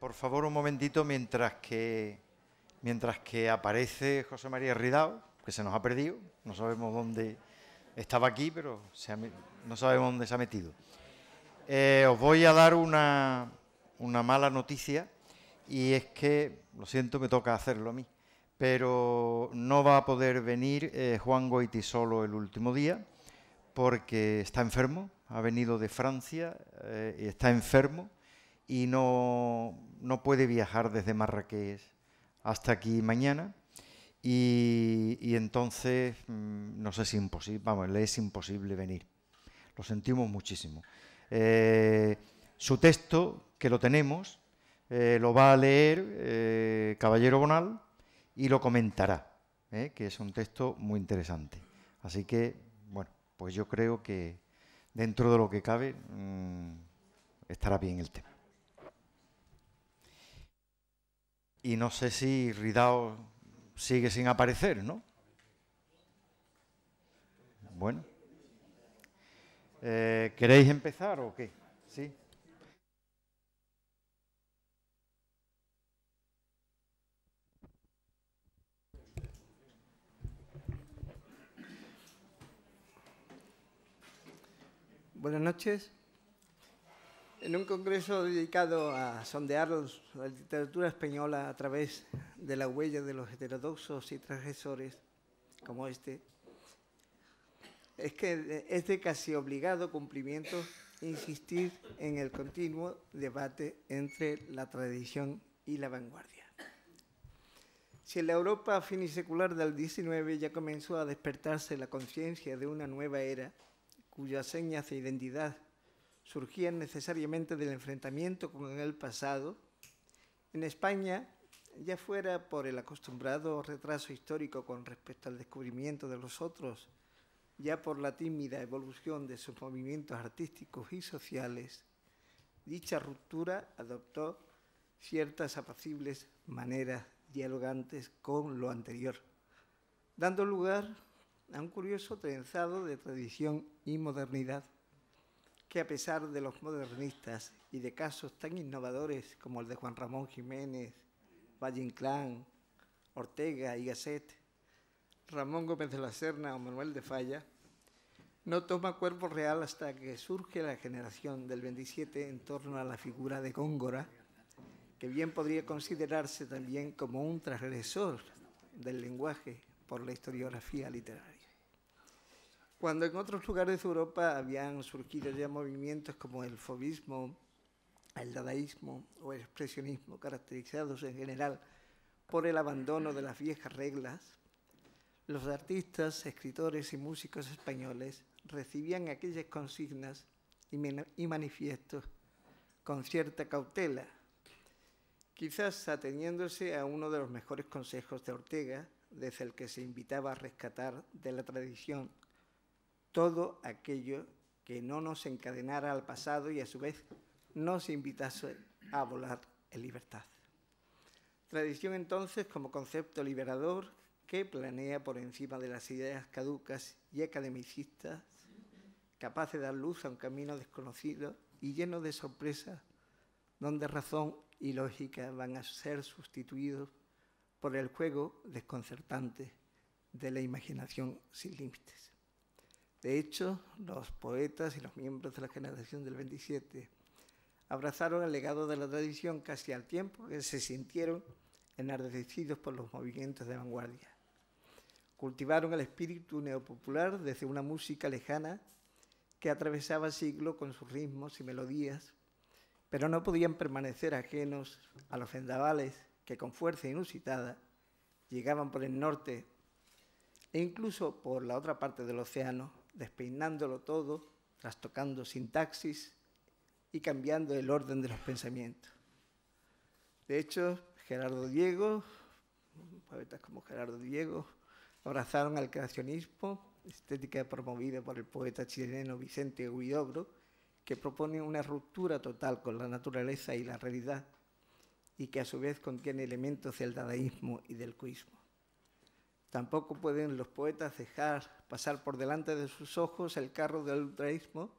Por favor, un momentito mientras que aparece José María Ridao, que se nos ha perdido. No sabemos dónde estaba aquí, pero no sabemos dónde se ha metido. Os voy a dar una mala noticia, y es que, lo siento, me toca hacerlo a mí, pero no va a poder venir Juan Goytisolo el último día, porque está enfermo, ha venido de Francia y está enfermo, y no puede viajar desde Marrakech hasta aquí mañana, y entonces no sé si imposible, vamos, le es imposible venir. Lo sentimos muchísimo. Su texto, que lo tenemos, lo va a leer Caballero Bonal y lo comentará, que es un texto muy interesante. Así que, bueno, pues yo creo que dentro de lo que cabe estará bien el tema. Y no sé si Ridao sigue sin aparecer, ¿no? Bueno. ¿Queréis empezar o qué? Sí. Buenas noches. En un congreso dedicado a sondear la literatura española a través de la huella de los heterodoxos y transgresores, como este, es que es de casi obligado cumplimiento insistir en el continuo debate entre la tradición y la vanguardia. Si en la Europa finisecular del XIX ya comenzó a despertarse la conciencia de una nueva era, cuyas señas de identidad surgían necesariamente del enfrentamiento con el pasado, en España, ya fuera por el acostumbrado retraso histórico con respecto al descubrimiento de los otros, ya por la tímida evolución de sus movimientos artísticos y sociales, dicha ruptura adoptó ciertas apacibles maneras dialogantes con lo anterior, dando lugar a un curioso trenzado de tradición y modernidad que, a pesar de los modernistas y de casos tan innovadores como el de Juan Ramón Jiménez, Valle Inclán, Ortega y Gasset, Ramón Gómez de la Serna o Manuel de Falla, no toma cuerpo real hasta que surge la generación del 27 en torno a la figura de Góngora, que bien podría considerarse también como un transgresor del lenguaje por la historiografía literaria. Cuando en otros lugares de Europa habían surgido ya movimientos como el fauvismo, el dadaísmo o el expresionismo, caracterizados en general por el abandono de las viejas reglas, los artistas, escritores y músicos españoles recibían aquellas consignas y manifiestos con cierta cautela, quizás ateniéndose a uno de los mejores consejos de Ortega, desde el que se invitaba a rescatar de la tradición todo aquello que no nos encadenara al pasado y a su vez nos invitase a volar en libertad. Tradición entonces como concepto liberador que planea por encima de las ideas caducas y academicistas, capaz de dar luz a un camino desconocido y lleno de sorpresas, donde razón y lógica van a ser sustituidos por el juego desconcertante de la imaginación sin límites. De hecho, los poetas y los miembros de la generación del 27 abrazaron el legado de la tradición casi al tiempo que se sintieron enardecidos por los movimientos de vanguardia. Cultivaron el espíritu neopopular desde una música lejana que atravesaba siglos con sus ritmos y melodías, pero no podían permanecer ajenos a los vendavales que con fuerza inusitada llegaban por el norte e incluso por la otra parte del océano, despeinándolo todo, trastocando sintaxis y cambiando el orden de los pensamientos. De hecho, Gerardo Diego, poetas como Gerardo Diego, abrazaron al creacionismo, estética promovida por el poeta chileno Vicente Huidobro, que propone una ruptura total con la naturaleza y la realidad, y que a su vez contiene elementos del dadaísmo y del cuismo. Tampoco pueden los poetas dejar pasar por delante de sus ojos el carro del ultraísmo,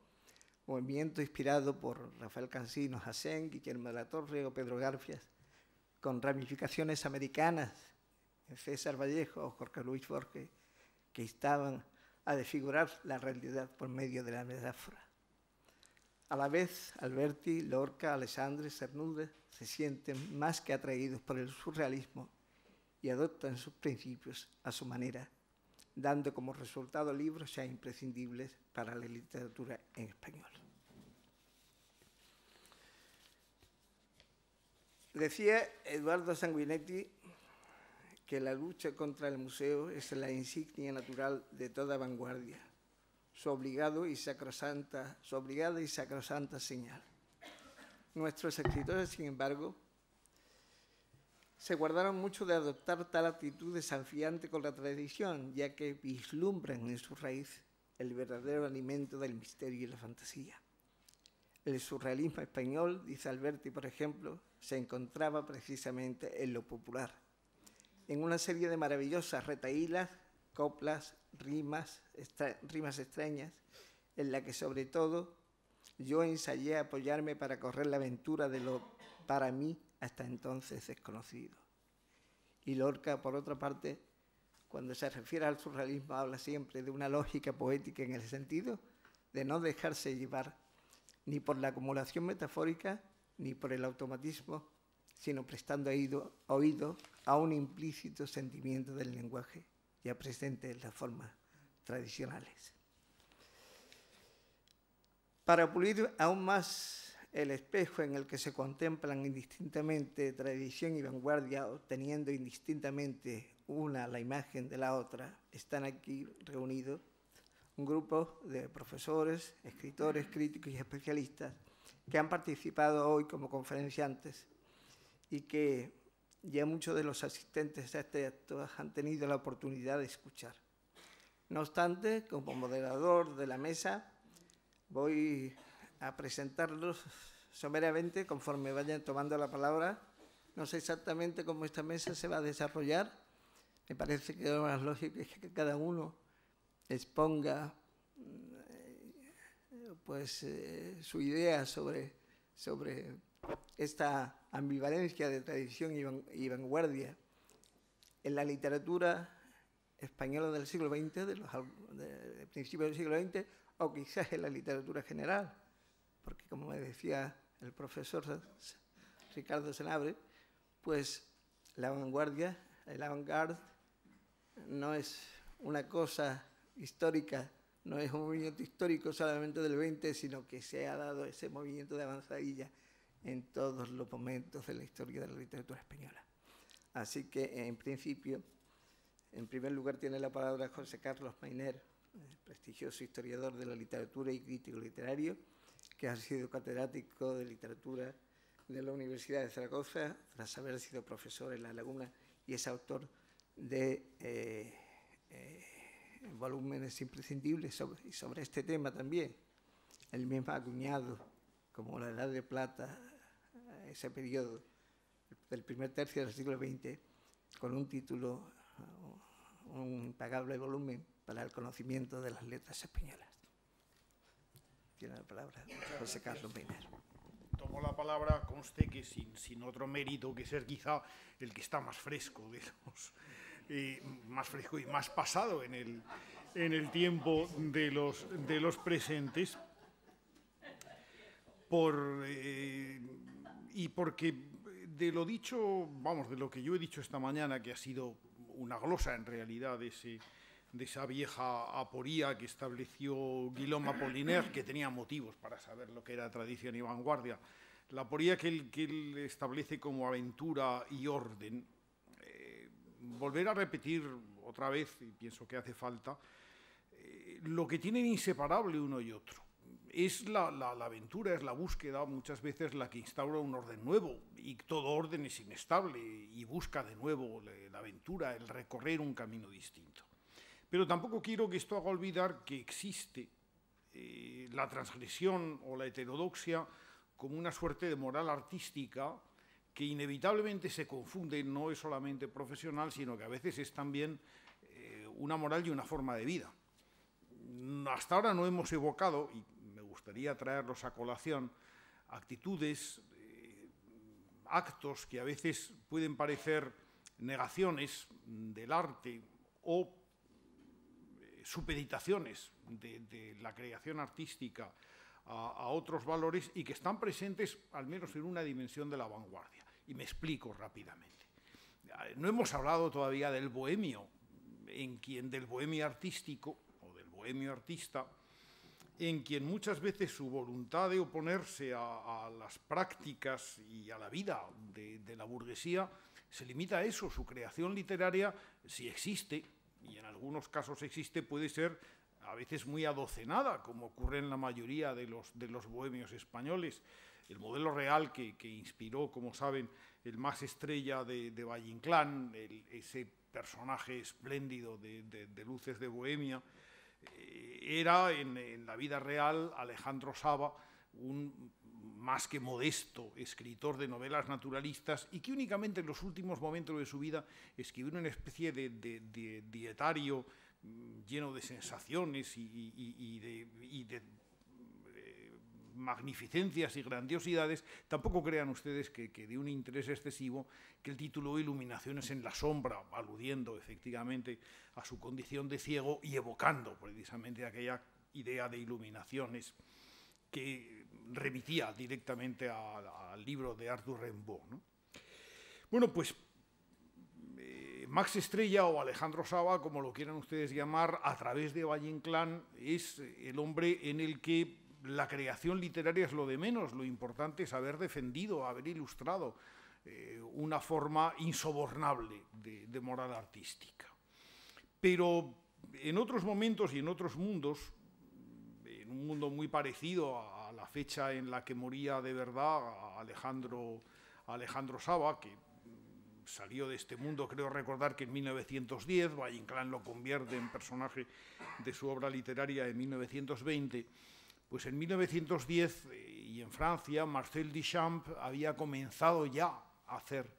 movimiento inspirado por Rafael Cansino, Hassén, Guillermo de la Torre o Pedro Garfias, con ramificaciones americanas, César Vallejo o Jorge Luis Borges, que instaban a desfigurar la realidad por medio de la metáfora. A la vez, Alberti, Lorca, Alessandri, Cernuda se sienten más que atraídos por el surrealismo y adoptan sus principios a su manera, dando como resultado libros ya imprescindibles para la literatura en español. Decía Eduardo Sanguinetti que la lucha contra el museo es la insignia natural de toda vanguardia, su obligada y sacrosanta señal. Nuestros escritores, sin embargo, se guardaron mucho de adoptar tal actitud desafiante con la tradición, ya que vislumbran en su raíz el verdadero alimento del misterio y la fantasía. El surrealismo español, dice Alberti, por ejemplo, se encontraba precisamente en lo popular, en una serie de maravillosas retahílas, coplas, rimas extrañas, en la que sobre todo yo ensayé apoyarme para correr la aventura de lo, para mí, hasta entonces desconocido. Y Lorca, por otra parte, cuando se refiere al surrealismo, habla siempre de una lógica poética en el sentido de no dejarse llevar ni por la acumulación metafórica ni por el automatismo, sino prestando oído a un implícito sentimiento del lenguaje ya presente en las formas tradicionales. Para pulir aún más el espejo en el que se contemplan indistintamente tradición y vanguardia, obteniendo indistintamente una la imagen de la otra, están aquí reunidos un grupo de profesores, escritores, críticos y especialistas que han participado hoy como conferenciantes y que ya muchos de los asistentes a este acto han tenido la oportunidad de escuchar. No obstante, como moderador de la mesa, voy a presentarlos someramente conforme vayan tomando la palabra. No sé exactamente cómo esta mesa se va a desarrollar. Me parece que lo más lógico es que cada uno exponga su idea sobre esta ambivalencia de tradición y vanguardia en la literatura española del siglo XX, de principios del siglo XX, o quizás en la literatura general, porque como me decía el profesor Ricardo Senabre, pues la vanguardia, el avant-garde, no es una cosa histórica, no es un movimiento histórico solamente del 20, sino que se ha dado ese movimiento de avanzadilla en todos los momentos de la historia de la literatura española. Así que, en principio, en primer lugar tiene la palabra José Carlos Mayner, prestigioso historiador de la literatura y crítico literario, que ha sido catedrático de literatura de la Universidad de Zaragoza, tras haber sido profesor en La Laguna, y es autor de volúmenes imprescindibles sobre este tema también. Él mismo ha acuñado como la Edad de Plata, ese periodo del primer tercio del siglo XX, con un título, un impagable volumen para el conocimiento de las letras españolas. Tiene la palabra José Carlos Mayner. Tomo la palabra, conste que sin otro mérito que ser quizá el que está más fresco de los, más fresco y más pasado en el tiempo de los presentes, y porque de lo dicho, vamos, de lo que yo he dicho esta mañana, que ha sido una glosa en realidad de esa vieja aporía que estableció Guillaume Apollinaire, que tenía motivos para saber lo que era tradición y vanguardia, la aporía que él establece como aventura y orden, volver a repetir otra vez, y pienso que hace falta, lo que tienen inseparable uno y otro. Es la aventura, es la búsqueda, muchas veces la que instaura un orden nuevo, y todo orden es inestable, y busca de nuevo la aventura, el recorrer un camino distinto. Pero tampoco quiero que esto haga olvidar que existe la transgresión o la heterodoxia como una suerte de moral artística que inevitablemente se confunde, no es solamente profesional, sino que a veces es también una moral y una forma de vida. Hasta ahora no hemos evocado, y me gustaría traerlos a colación, actitudes, actos que a veces pueden parecer negaciones del arte o supeditaciones de la creación artística a otros valores y que están presentes al menos en una dimensión de la vanguardia. Y me explico rápidamente. No hemos hablado todavía del bohemio, del bohemio artístico o del bohemio artista, en quien muchas veces su voluntad de oponerse a las prácticas y a la vida de la burguesía se limita a eso. Su creación literaria, si existe, y en algunos casos existe, puede ser a veces muy adocenada, como ocurre en la mayoría de los bohemios españoles. El modelo real que inspiró, como saben, el Max Estrella de Valle Inclán, ese personaje espléndido de Luces de Bohemia, era en la vida real Alejandro Saba, un más que modesto escritor de novelas naturalistas y que únicamente en los últimos momentos de su vida escribió una especie de dietario lleno de sensaciones y de magnificencias y grandiosidades. Tampoco crean ustedes que de un interés excesivo que el tituló Iluminaciones en la sombra, aludiendo efectivamente a su condición de ciego y evocando precisamente aquella idea de iluminaciones que remitía directamente al libro de Arthur Rimbaud, ¿no? Bueno, pues Max Estrella o Alejandro Saba, como lo quieran ustedes llamar, a través de Valle Inclán, es el hombre en el que la creación literaria es lo de menos. Lo importante es haber defendido, haber ilustrado una forma insobornable de moral artística. Pero en otros momentos y en otros mundos, en un mundo muy parecido a la fecha en la que moría de verdad Alejandro Saba, que salió de este mundo, creo recordar que en 1910, Valle Inclán lo convierte en personaje de su obra literaria en 1920, pues en 1910 y en Francia, Marcel Duchamp había comenzado ya a hacer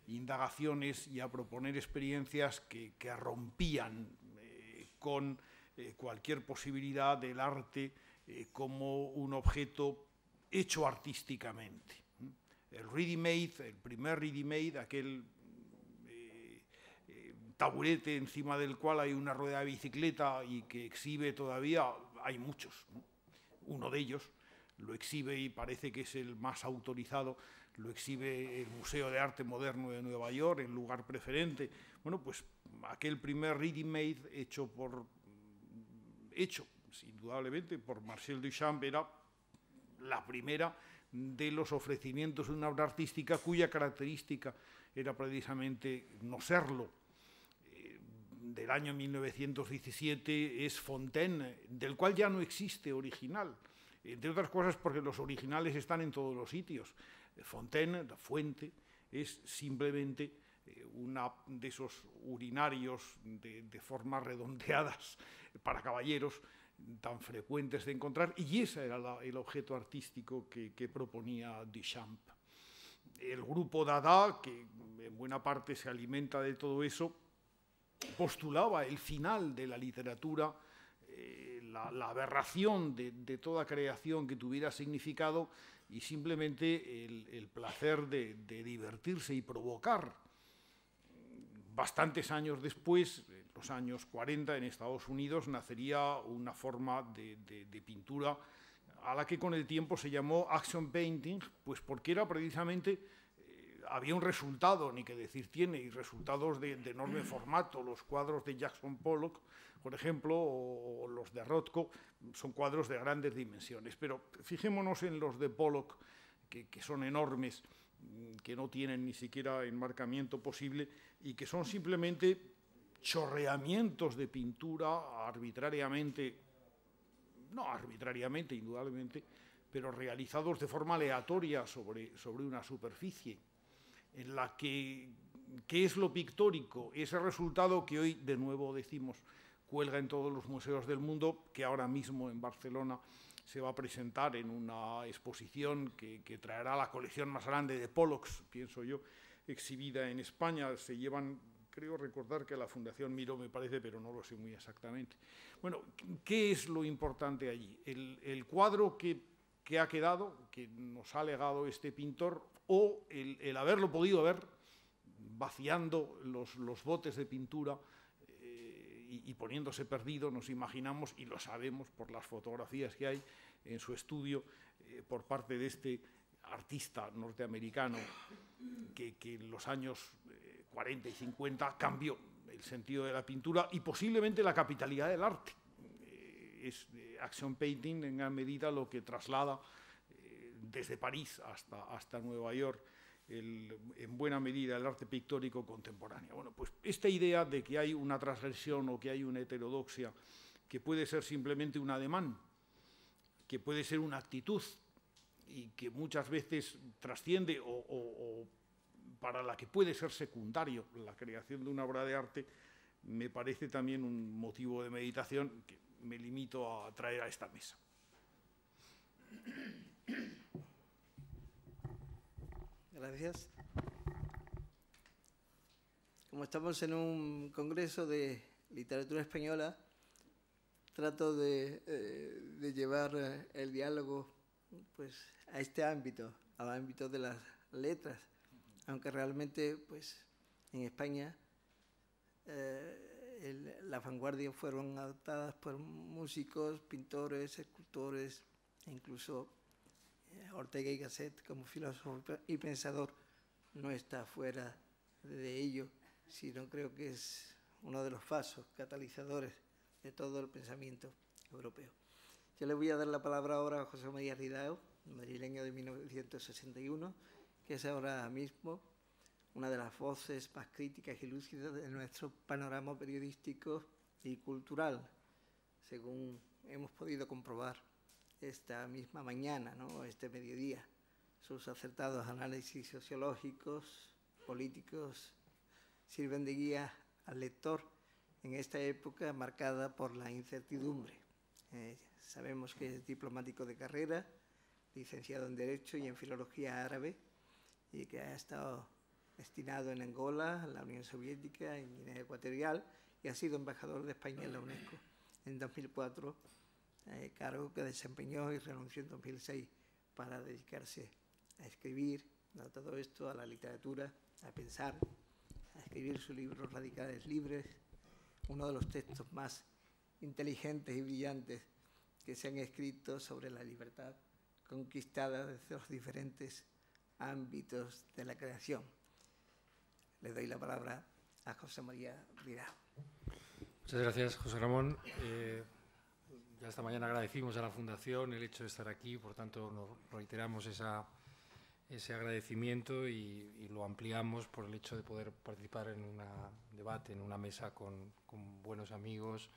indagaciones y a proponer experiencias que rompían con cualquier posibilidad del arte como un objeto hecho artísticamente. El ready-made, el primer ready-made, aquel taburete encima del cual hay una rueda de bicicleta y que exhibe todavía, hay muchos, ¿no? Uno de ellos lo exhibe y parece que es el más autorizado, lo exhibe el Museo de Arte Moderno de Nueva York, en lugar preferente. Bueno, pues aquel primer ready-made hecho indudablemente por Marcel Duchamp era la primera de los ofrecimientos de una obra artística cuya característica era precisamente no serlo. Del año 1917 es Fontaine, del cual ya no existe original, entre otras cosas porque los originales están en todos los sitios. Fontaine, la fuente, es simplemente una de esos urinarios de formas redondeadas para caballeros tan frecuentes de encontrar, y ese era el objeto artístico que proponía Duchamp. El grupo Dada, que en buena parte se alimenta de todo eso, postulaba el final de la literatura, la aberración de toda creación que tuviera significado y simplemente el placer de divertirse y provocar. Bastantes años después, en los años 40, en Estados Unidos, nacería una forma de pintura a la que con el tiempo se llamó action painting, pues porque era precisamente, había un resultado, ni que decir tiene, y resultados de enorme formato. Los cuadros de Jackson Pollock, por ejemplo, o los de Rothko, son cuadros de grandes dimensiones. Pero fijémonos en los de Pollock, que son enormes, que no tienen ni siquiera enmarcamiento posible y que son simplemente chorreamientos de pintura arbitrariamente, no arbitrariamente, indudablemente, pero realizados de forma aleatoria sobre una superficie, en la que, ¿qué es lo pictórico? Ese resultado que hoy, de nuevo decimos, cuelga en todos los museos del mundo, que ahora mismo en Barcelona se va a presentar en una exposición que traerá la colección más grande de Pollocks, pienso yo, exhibida en España. Se llevan creo recordar que la Fundación Miró, me parece, pero no lo sé muy exactamente. Bueno, ¿qué es lo importante allí? El cuadro que ha quedado, que nos ha legado este pintor, o el haberlo podido ver vaciando los botes de pintura y poniéndose perdido, nos imaginamos, y lo sabemos por las fotografías que hay en su estudio por parte de este artista norteamericano que en los años 40 y 50 cambió el sentido de la pintura y posiblemente la capitalidad del arte. Es action painting en gran medida lo que traslada desde París hasta Nueva York en buena medida el arte pictórico contemporáneo. Bueno, pues esta idea de que hay una transgresión o que hay una heterodoxia que puede ser simplemente un ademán, que puede ser una actitud y que muchas veces trasciende o para la que puede ser secundario la creación de una obra de arte, me parece también un motivo de meditación que me limito a traer a esta mesa. Gracias. Como estamos en un congreso de literatura española, trato de llevar el diálogo pues, a este ámbito, al ámbito de las letras, aunque realmente pues, en España las vanguardias fueron adoptadas por músicos, pintores, escultores e incluso Ortega y Gasset, como filósofo y pensador, no está fuera de ello, sino creo que es uno de los vasos catalizadores de todo el pensamiento europeo. Yo le voy a dar la palabra ahora a José María Ridao, madrileño de 1961, que es ahora mismo una de las voces más críticas y lúcidas de nuestro panorama periodístico y cultural, según hemos podido comprobar esta misma mañana, ¿no? Este mediodía. Sus acertados análisis sociológicos, políticos, sirven de guía al lector en esta época marcada por la incertidumbre. Sabemos que es diplomático de carrera, licenciado en Derecho y en Filología Árabe, y que ha estado destinado en Angola, en la Unión Soviética, en Guinea Ecuatorial, y ha sido embajador de España en la UNESCO en 2004, cargo que desempeñó y renunció en 2006 para dedicarse a escribir, a todo esto, a la literatura, a pensar, a escribir su libro Radicales Libres, uno de los textos más inteligentes y brillantes que se han escrito sobre la libertad conquistada desde los diferentes ámbitos de la creación. Le doy la palabra a José María Ridao. Muchas gracias, José Ramón. Ya esta mañana agradecimos a la Fundación el hecho de estar aquí, por tanto nos reiteramos ese agradecimiento y lo ampliamos por el hecho de poder participar en un debate, en una mesa con buenos amigos.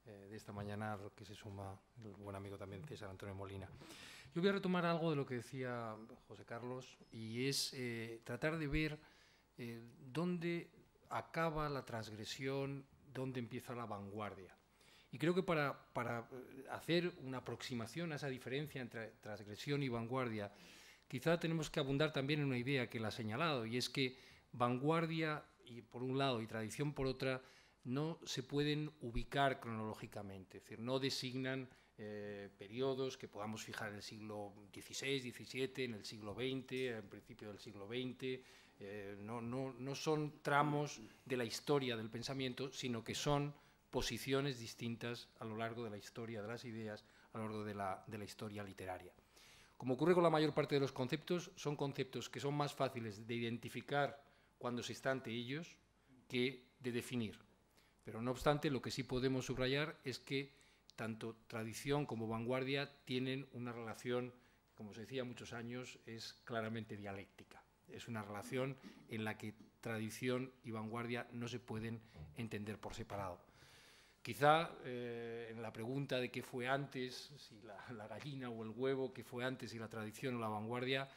De esta mañana, lo que se suma el buen amigo también César Antonio Molina. Yo voy a retomar algo de lo que decía José Carlos, y es tratar de ver dónde acaba la transgresión, dónde empieza la vanguardia. Y creo que para hacer una aproximación a esa diferencia entre transgresión y vanguardia, quizá tenemos que abundar también en una idea que la ha señalado, y es que vanguardia y por un lado y tradición por otra no se pueden ubicar cronológicamente, es decir, no designan periodos que podamos fijar en el siglo XVI, XVII, en el siglo XX, en principio del siglo XX, no son tramos de la historia del pensamiento, sino que son posiciones distintas a lo largo de la historia de las ideas, a lo largo de la historia literaria. Como ocurre con la mayor parte de los conceptos, son conceptos que son más fáciles de identificar cuando se está ante ellos que de definir. Pero no obstante, lo que sí podemos subrayar es que tanto tradición como vanguardia tienen una relación, como se decía muchos años, es claramente dialéctica. Es una relación en la que tradición y vanguardia no se pueden entender por separado. Quizá en la pregunta de qué fue antes, si la gallina o el huevo, qué fue antes, si la tradición o la vanguardia,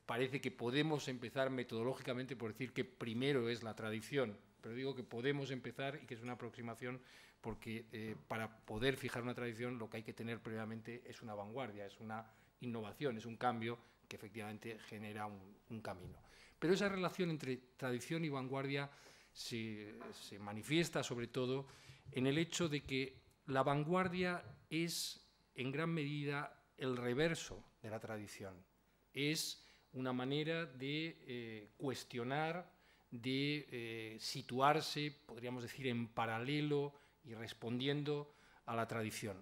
parece que podemos empezar metodológicamente por decir que primero es la tradición, pero digo que podemos empezar y que es una aproximación porque para poder fijar una tradición lo que hay que tener previamente es una vanguardia, es una innovación, es un cambio que efectivamente genera un camino. Pero esa relación entre tradición y vanguardia se manifiesta sobre todo en el hecho de que la vanguardia es en gran medida el reverso de la tradición. Es una manera de cuestionar, de situarse, podríamos decir, en paralelo y respondiendo a la tradición.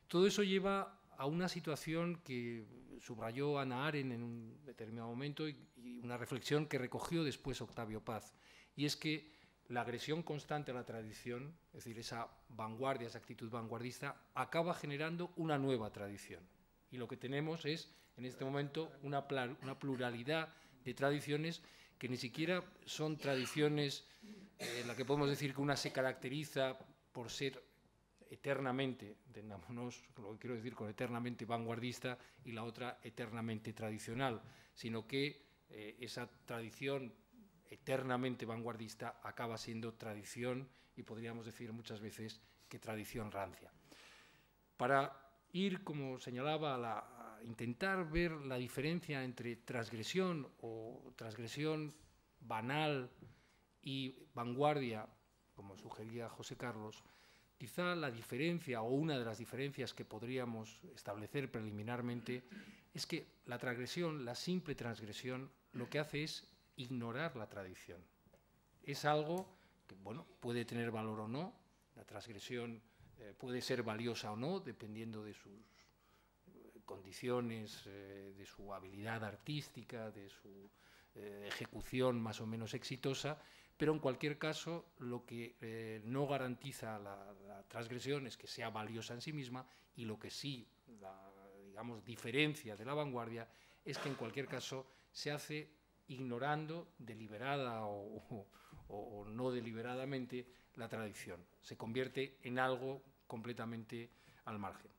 Todo eso lleva a una situación que subrayó Hannah Arendt en un determinado momento y una reflexión que recogió después Octavio Paz, y es que la agresión constante a la tradición, es decir, esa vanguardia, esa actitud vanguardista, acaba generando una nueva tradición. Y lo que tenemos es, en este momento, una pluralidad de tradiciones que ni siquiera son tradiciones en las que podemos decir que una se caracteriza por ser eternamente, entendámonos lo que quiero decir con eternamente vanguardista, y la otra eternamente tradicional, sino que esa tradición eternamente vanguardista acaba siendo tradición, y podríamos decir muchas veces que tradición rancia. Para ir, como señalaba, a intentar ver la diferencia entre transgresión o transgresión banal y vanguardia, como sugería José Carlos, quizá la diferencia, o una de las diferencias que podríamos establecer preliminarmente, es que la transgresión, la simple transgresión, lo que hace es ignorar la tradición. Es algo que, bueno, puede tener valor o no, la transgresión puede ser valiosa o no, dependiendo de sus condiciones, de su habilidad artística, de su ejecución más o menos exitosa, pero en cualquier caso lo que no garantiza la transgresión es que sea valiosa en sí misma, y lo que sí digamos, diferencia de la vanguardia es que en cualquier caso se hace ignorando deliberada o no deliberadamente la tradición. Se convierte en algo completamente al margen.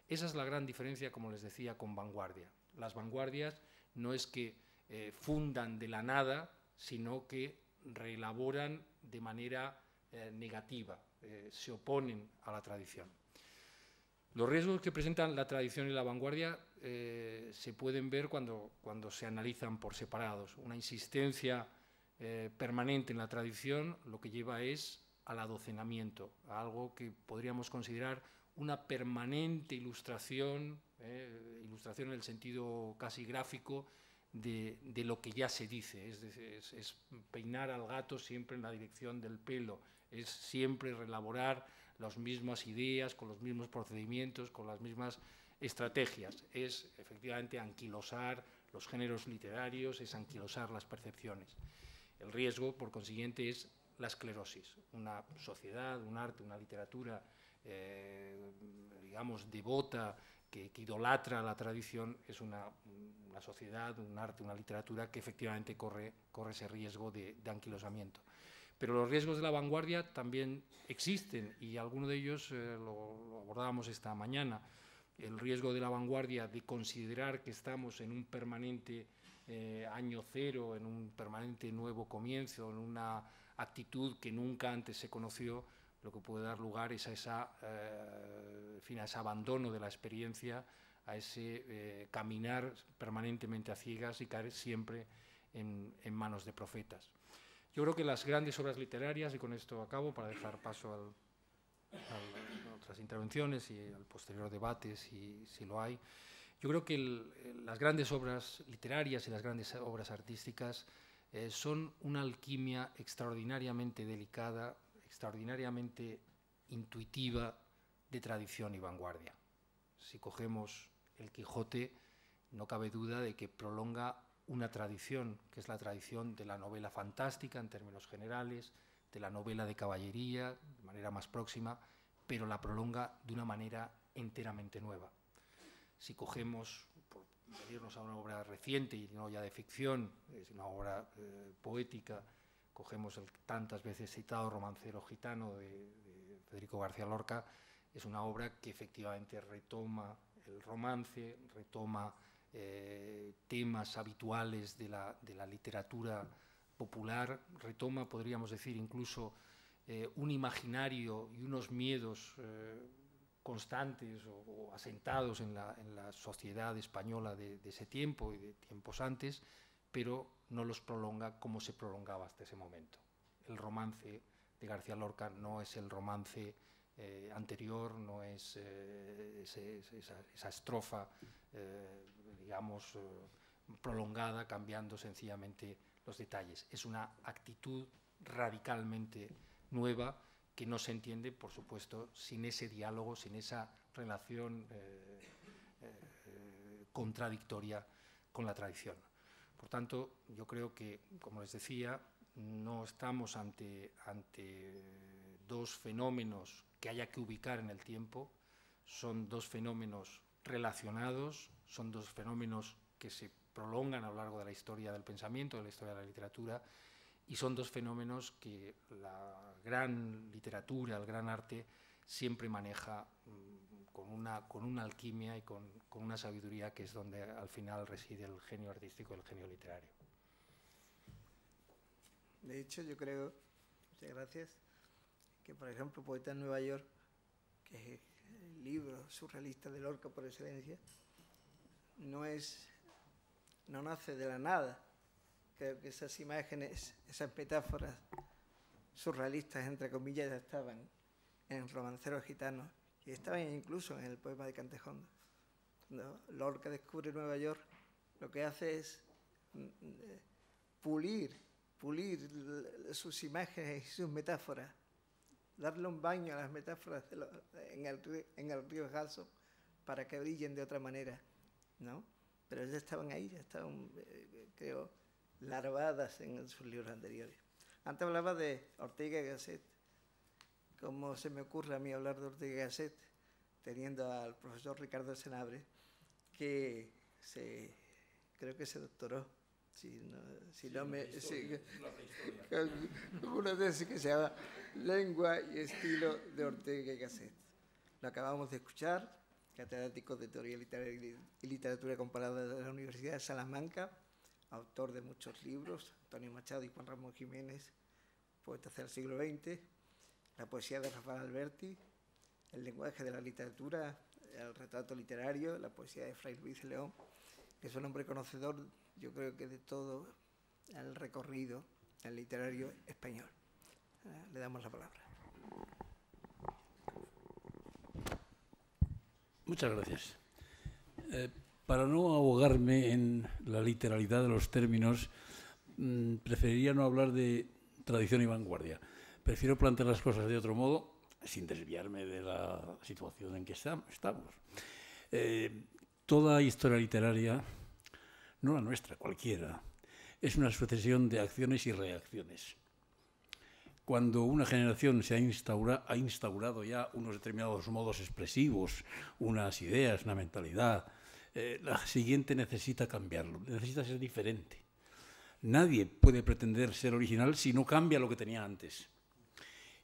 Esa es la gran diferencia, como les decía, con vanguardia. Las vanguardias no es que fundan de la nada, sino que reelaboran de manera negativa, se oponen a la tradición. Los riesgos que presentan la tradición y la vanguardia se pueden ver cuando se analizan por separados. Una insistencia permanente en la tradición lo que lleva es al adocenamiento, a algo que podríamos considerar una permanente ilustración, ilustración en el sentido casi gráfico, de lo que ya se dice, es peinar al gato siempre en la dirección del pelo, es siempre reelaborar las mismas ideas, con los mismos procedimientos, con las mismas estrategias, es efectivamente anquilosar los géneros literarios, es anquilosar las percepciones. El riesgo, por consiguiente, es la esclerosis, una sociedad, un arte, una literatura, digamos, devota, que idolatra la tradición, es una sociedad, un arte, una literatura que efectivamente corre ese riesgo de anquilosamiento. Pero los riesgos de la vanguardia también existen, y alguno de ellos lo abordábamos esta mañana. El riesgo de la vanguardia de considerar que estamos en un permanente año cero, en un permanente nuevo comienzo, en una actitud que nunca antes se conoció, lo que puede dar lugar es a ese abandono de la experiencia, a ese caminar permanentemente a ciegas y caer siempre en manos de profetas. Yo creo que las grandes obras literarias, y con esto acabo para dejar paso a otras intervenciones y al posterior debate, si lo hay, yo creo que las grandes obras literarias y las grandes obras artísticas son una alquimia extraordinariamente delicada, extraordinariamente intuitiva de tradición y vanguardia. Si cogemos el Quijote, no cabe duda de que prolonga una tradición, que es la tradición de la novela fantástica en términos generales, de la novela de caballería, de manera más próxima, pero la prolonga de una manera enteramente nueva. Si cogemos, por venirnos a una obra reciente y no ya de ficción, es una obra poética, cogemos el tantas veces citado Romancero gitano de Federico García Lorca, es una obra que efectivamente retoma el romance, retoma temas habituales de la literatura popular, retoma, podríamos decir, incluso un imaginario y unos miedos constantes o asentados en la sociedad española de ese tiempo y de tiempos antes, pero no los prolonga como se prolongaba hasta ese momento. el romance de García Lorca no es el romance anterior, no es esa estrofa, digamos, prolongada, cambiando sencillamente los detalles. Es una actitud radicalmente nueva que no se entiende, por supuesto, sin ese diálogo, sin esa relación contradictoria con la tradición. Por tanto, yo creo que, como les decía, no estamos ante dos fenómenos que haya que ubicar en el tiempo, son dos fenómenos relacionados, son dos fenómenos que se prolongan a lo largo de la historia del pensamiento, de la historia de la literatura, y son dos fenómenos que la gran literatura, el gran arte, siempre maneja con una alquimia y con una sabiduría, que es donde al final reside el genio artístico y el genio literario. De hecho, yo creo, muchas gracias, que por ejemplo Poeta en Nueva York, que es el libro surrealista de Lorca por excelencia, no nace de la nada. Creo que esas imágenes, esas metáforas surrealistas, entre comillas, ya estaban en Romanceros Gitanos y estaban incluso en el poema de Cantejondo. Cuando Lorca descubre Nueva York, lo que hace es pulir sus imágenes y sus metáforas, darle un baño a las metáforas en el río Hudson para que brillen de otra manera, ¿no? Pero ya estaban ahí, ya estaban, creo, larvadas en sus libros anteriores. Antes hablaba de Ortega y Gasset. ¿Cómo se me ocurre a mí hablar de Ortega y Gasset teniendo al profesor Ricardo Senabre, que creo que se doctoró, con una tesis que se llama Lengua y estilo de Ortega y Gasset. Lo acabamos de escuchar, catedrático de Teoría Literaria y Literatura Comparada de la Universidad de Salamanca, autor de muchos libros, Antonio Machado y Juan Ramón Jiménez, poetas del siglo XX, la poesía de Rafael Alberti, el lenguaje de la literatura, el retrato literario, la poesía de Fray Luis León, que es un hombre conocedor, yo creo que de todo el recorrido del literario español. Le damos la palabra. Muchas gracias. Para no ahogarme en la literalidad de los términos, preferiría no hablar de tradición y vanguardia. Prefiero plantear las cosas de otro modo, sin desviarme de la situación en que estamos. Toda historia literaria, no la nuestra, cualquiera, es una sucesión de acciones y reacciones. Cuando una generación se ha instaurado ya unos determinados modos expresivos, unas ideas, una mentalidad, la siguiente necesita cambiarlo, necesita ser diferente. Nadie puede pretender ser original si no cambia lo que tenía antes.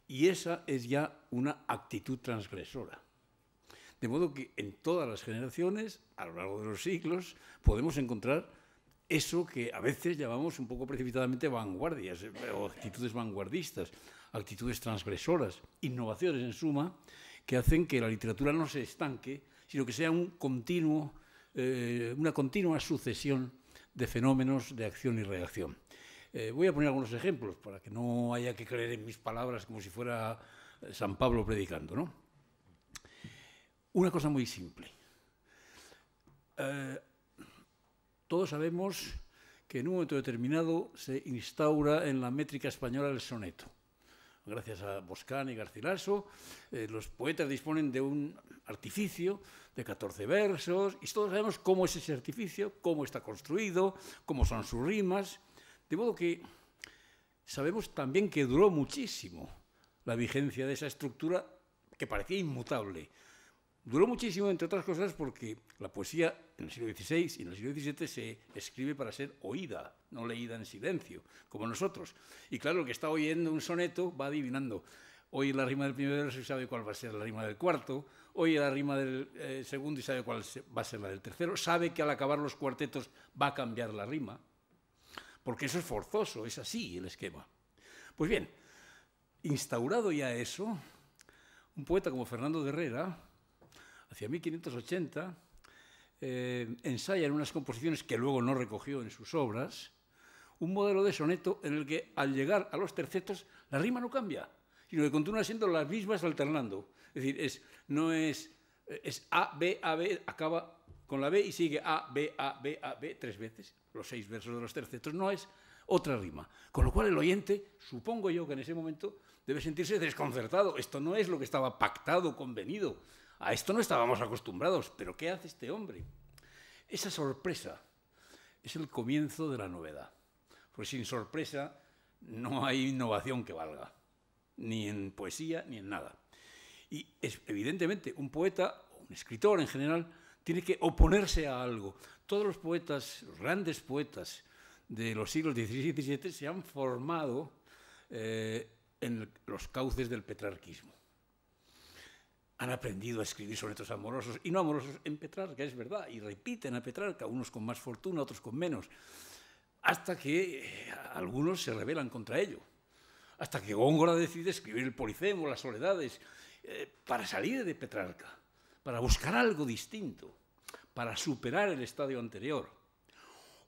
Y esa es ya una actitud transgresora. De modo que en todas las generaciones, a lo largo de los siglos, podemos encontrar eso que a veces llamamos un poco precipitadamente vanguardias, o actitudes vanguardistas, actitudes transgresoras, innovaciones en suma, que hacen que la literatura no se estanque, sino que sea una continua sucesión de fenómenos de acción y reacción. Voy a poner algunos ejemplos para que no haya que creer en mis palabras como si fuera San Pablo predicando, ¿no? Una cosa muy simple. Todos sabemos que en un momento determinado se instaura en la métrica española el soneto. Gracias a Boscán y Garcilaso, los poetas disponen de un artificio de 14 versos y todos sabemos cómo es ese artificio, cómo está construido, cómo son sus rimas. De modo que sabemos también que duró muchísimo la vigencia de esa estructura que parecía inmutable. Duró muchísimo, entre otras cosas, porque la poesía en el siglo XVI y en el siglo XVII se escribe para ser oída, no leída en silencio, como nosotros. Y claro, el que está oyendo un soneto va adivinando. Oye la rima del primer verso y sabe cuál va a ser la rima del cuarto. Oye la rima del segundo y sabe cuál va a ser la del tercero. Sabe que al acabar los cuartetos va a cambiar la rima. Porque eso es forzoso, es así el esquema. Pues bien, instaurado ya eso, un poeta como Fernando de Herrera, hacia 1580, ensaya en unas composiciones que luego no recogió en sus obras, un modelo de soneto en el que al llegar a los tercetos la rima no cambia, sino que continúa siendo las mismas alternando. Es decir, no es A, B, acaba con la B y sigue A, B, A, B, A, B 3 veces, los 6 versos de los tercetos, no es otra rima. Con lo cual el oyente, supongo yo que en ese momento debe sentirse desconcertado. Esto no es lo que estaba pactado, convenido. A esto no estábamos acostumbrados. ¿Pero qué hace este hombre? Esa sorpresa es el comienzo de la novedad. Pues sin sorpresa no hay innovación que valga, ni en poesía ni en nada. Y evidentemente un poeta, un escritor en general, tiene que oponerse a algo. Todos los poetas, los grandes poetas de los siglos XVI y XVII se han formado en los cauces del petrarquismo. Han aprendido a escribir sonetos amorosos y no amorosos en Petrarca, es verdad, y repiten a Petrarca, unos con más fortuna, otros con menos, hasta que algunos se rebelan contra ello, hasta que Góngora decide escribir el Polifemo, las Soledades, para salir de Petrarca, para buscar algo distinto, para superar el estadio anterior,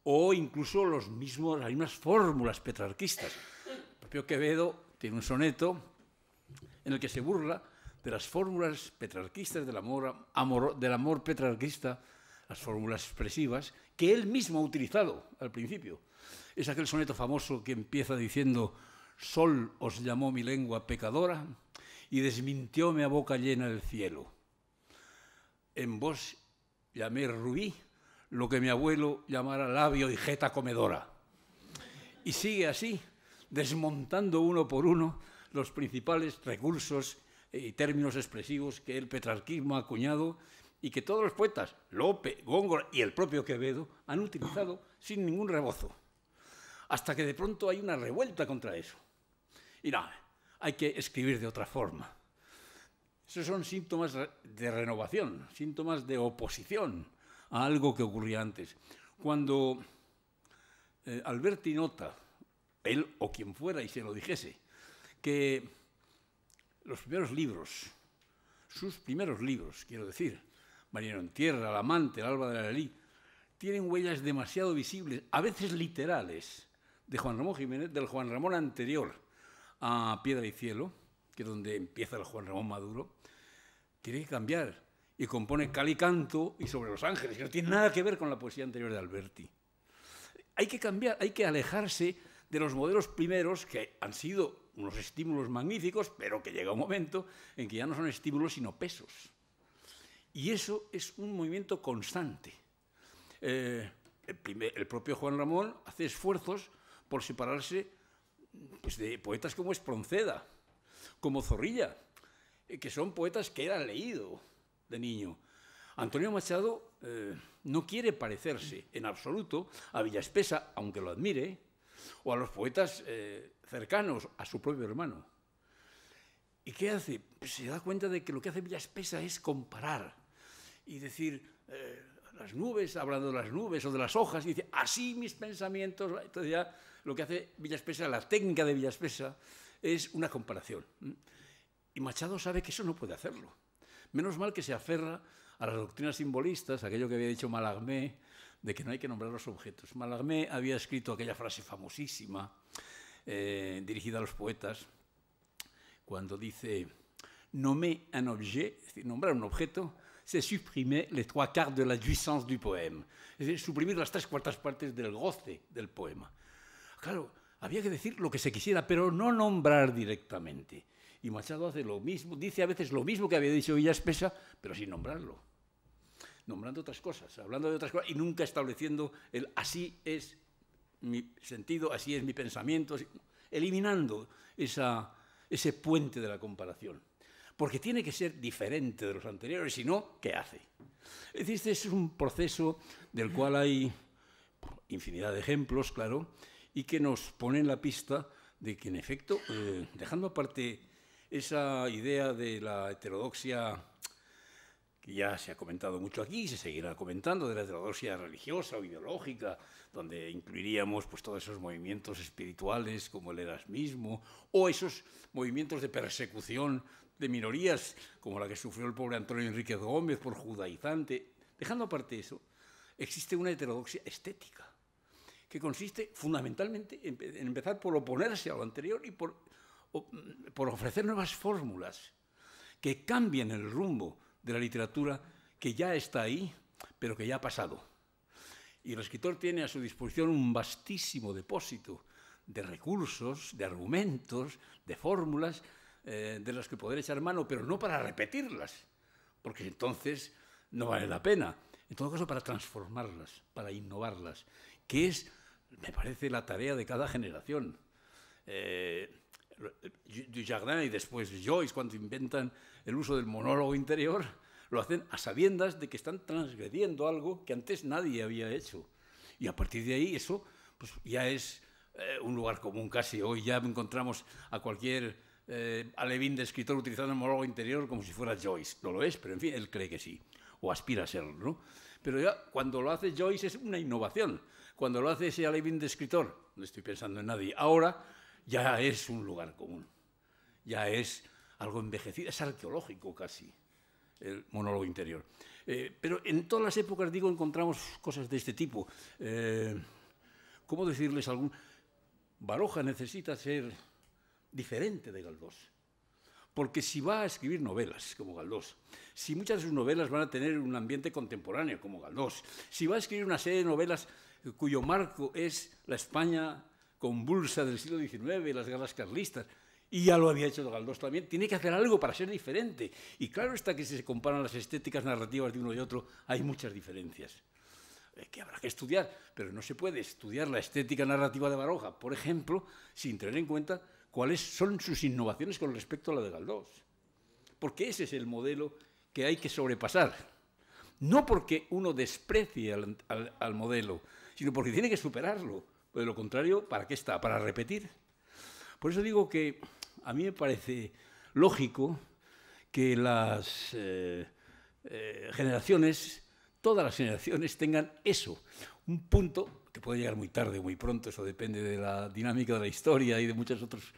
o incluso las mismas fórmulas petrarquistas. El propio Quevedo tiene un soneto en el que se burla de las fórmulas petrarquistas del amor petrarquista, las fórmulas expresivas, que él mismo ha utilizado al principio. Es aquel soneto famoso que empieza diciendo: «Sol os llamó mi lengua pecadora y desmintióme a boca llena el cielo. En vos llamé rubí lo que mi abuelo llamara labio y jeta comedora». Y sigue así, desmontando uno por uno los principales recursos y términos expresivos que el petrarquismo ha acuñado y que todos los poetas, Lope, Góngora y el propio Quevedo, han utilizado sin ningún rebozo. Hasta que de pronto hay una revuelta contra eso. Y no, hay que escribir de otra forma. Esos son síntomas de renovación, síntomas de oposición a algo que ocurría antes. Cuando Alberti nota, él o quien fuera y se lo dijese, que los primeros libros, sus primeros libros, quiero decir, Marino en tierra, El amante, El alba de la Lelí, tienen huellas demasiado visibles, a veces literales, de Juan Ramón Jiménez, del Juan Ramón anterior a Piedra y cielo, que es donde empieza el Juan Ramón maduro, tiene que cambiar y compone Cal y canto y Sobre los ángeles, que no tiene nada que ver con la poesía anterior de Alberti. Hay que cambiar, hay que alejarse de los modelos primeros que han sido unos estímulos magníficos, pero que llega un momento en que ya no son estímulos sino pesos. Y eso es un movimiento constante. El propio Juan Ramón hace esfuerzos por separarse pues, de poetas como Espronceda, como Zorrilla, que son poetas que él ha leído de niño. Antonio Machado no quiere parecerse en absoluto a Villaspesa, aunque lo admire, o a los poetas cercanos a su propio hermano. ¿Y qué hace? Pues se da cuenta de que lo que hace Villaspesa es comparar y decir, las nubes, hablando de las nubes o de las hojas, y dice, así mis pensamientos. Entonces ya lo que hace Villaspesa, la técnica de Villaspesa, es una comparación. Y Machado sabe que eso no puede hacerlo. Menos mal que se aferra a las doctrinas simbolistas, aquello que había dicho Mallarmé, de que no hay que nombrar los objetos. Mallarmé había escrito aquella frase famosísima, dirigida a los poetas, cuando dice «Nommer un objet», es decir, nombrar un objeto, c'est supprimer les 3/4 de la jouissance du poème. Es decir, suprimir las 3/4 partes del goce del poema. Claro, había que decir lo que se quisiera, pero no nombrar directamente. Y Machado hace lo mismo, dice a veces lo mismo que había dicho Villaspesa, pero sin nombrarlo. Nombrando otras cosas, hablando de otras cosas y nunca estableciendo el así es mi sentido, así es mi pensamiento, eliminando ese puente de la comparación. Porque tiene que ser diferente de los anteriores, si no, ¿qué hace? Es decir, este es un proceso del cual hay infinidad de ejemplos, claro, y que nos pone en la pista de que, en efecto, dejando aparte esa idea de la heterodoxia que ya se ha comentado mucho aquí y se seguirá comentando, de la heterodoxia religiosa o ideológica, donde incluiríamos pues, todos esos movimientos espirituales como el erasmismo o esos movimientos de persecución de minorías como la que sufrió el pobre Antonio Enríquez Gómez por judaizante. Dejando aparte eso, existe una heterodoxia estética que consiste fundamentalmente en empezar por oponerse a lo anterior y por ofrecer nuevas fórmulas que cambien el rumbo de la literatura que ya está ahí, pero que ya ha pasado. Y el escritor tiene a su disposición un vastísimo depósito de recursos, de argumentos, de fórmulas, de las que poder echar mano, pero no para repetirlas, porque entonces no vale la pena. En todo caso, para transformarlas, para innovarlas, que es, me parece, la tarea de cada generación. Dujardin y después Joyce, cuando inventan el uso del monólogo interior, lo hacen a sabiendas de que están transgrediendo algo que antes nadie había hecho. Y a partir de ahí eso pues, ya es un lugar común casi. Hoy ya encontramos a cualquier alevín de escritor utilizando el monólogo interior como si fuera Joyce. No lo es, pero en fin, él cree que sí, o aspira a serlo, ¿no? Pero ya cuando lo hace Joyce es una innovación. Cuando lo hace ese alevín de escritor, no estoy pensando en nadie, ahora ya es un lugar común. Ya es algo envejecido, es arqueológico casi, el monólogo interior. Pero en todas las épocas, digo, encontramos cosas de este tipo. ¿Cómo decirles algún? Baroja necesita ser diferente de Galdós. Porque si va a escribir novelas, como Galdós, si muchas de sus novelas van a tener un ambiente contemporáneo, como Galdós, si va a escribir una serie de novelas cuyo marco es la España convulsa del siglo XIX, las guerras carlistas, y ya lo había hecho Galdós también, tiene que hacer algo para ser diferente. Y claro está que si se comparan las estéticas narrativas de uno y otro, hay muchas diferencias que habrá que estudiar, pero no se puede estudiar la estética narrativa de Baroja, por ejemplo, sin tener en cuenta cuáles son sus innovaciones con respecto a la de Galdós. Porque ese es el modelo que hay que sobrepasar. No porque uno desprecie al modelo, sino porque tiene que superarlo. De lo contrario, ¿para qué está? ¿Para repetir? Por eso digo que a mí me parece lógico que las generaciones, todas las generaciones, tengan eso, un punto que puede llegar muy tarde o muy pronto, eso depende de la dinámica de la historia y de muchos otros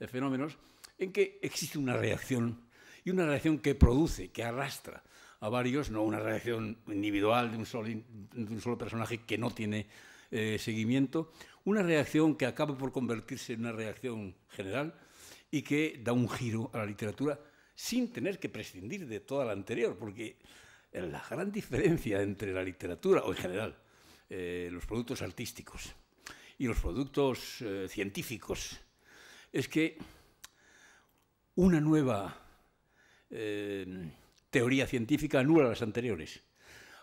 fenómenos, en que existe una reacción, y una reacción que produce, que arrastra a varios, no una reacción individual de un solo personaje que no tiene seguimiento, una reacción que acaba por convertirse en una reacción general y que da un giro a la literatura sin tener que prescindir de toda la anterior, porque la gran diferencia entre la literatura, o en general, los productos artísticos y los productos científicos, es que una nueva teoría científica anula las anteriores.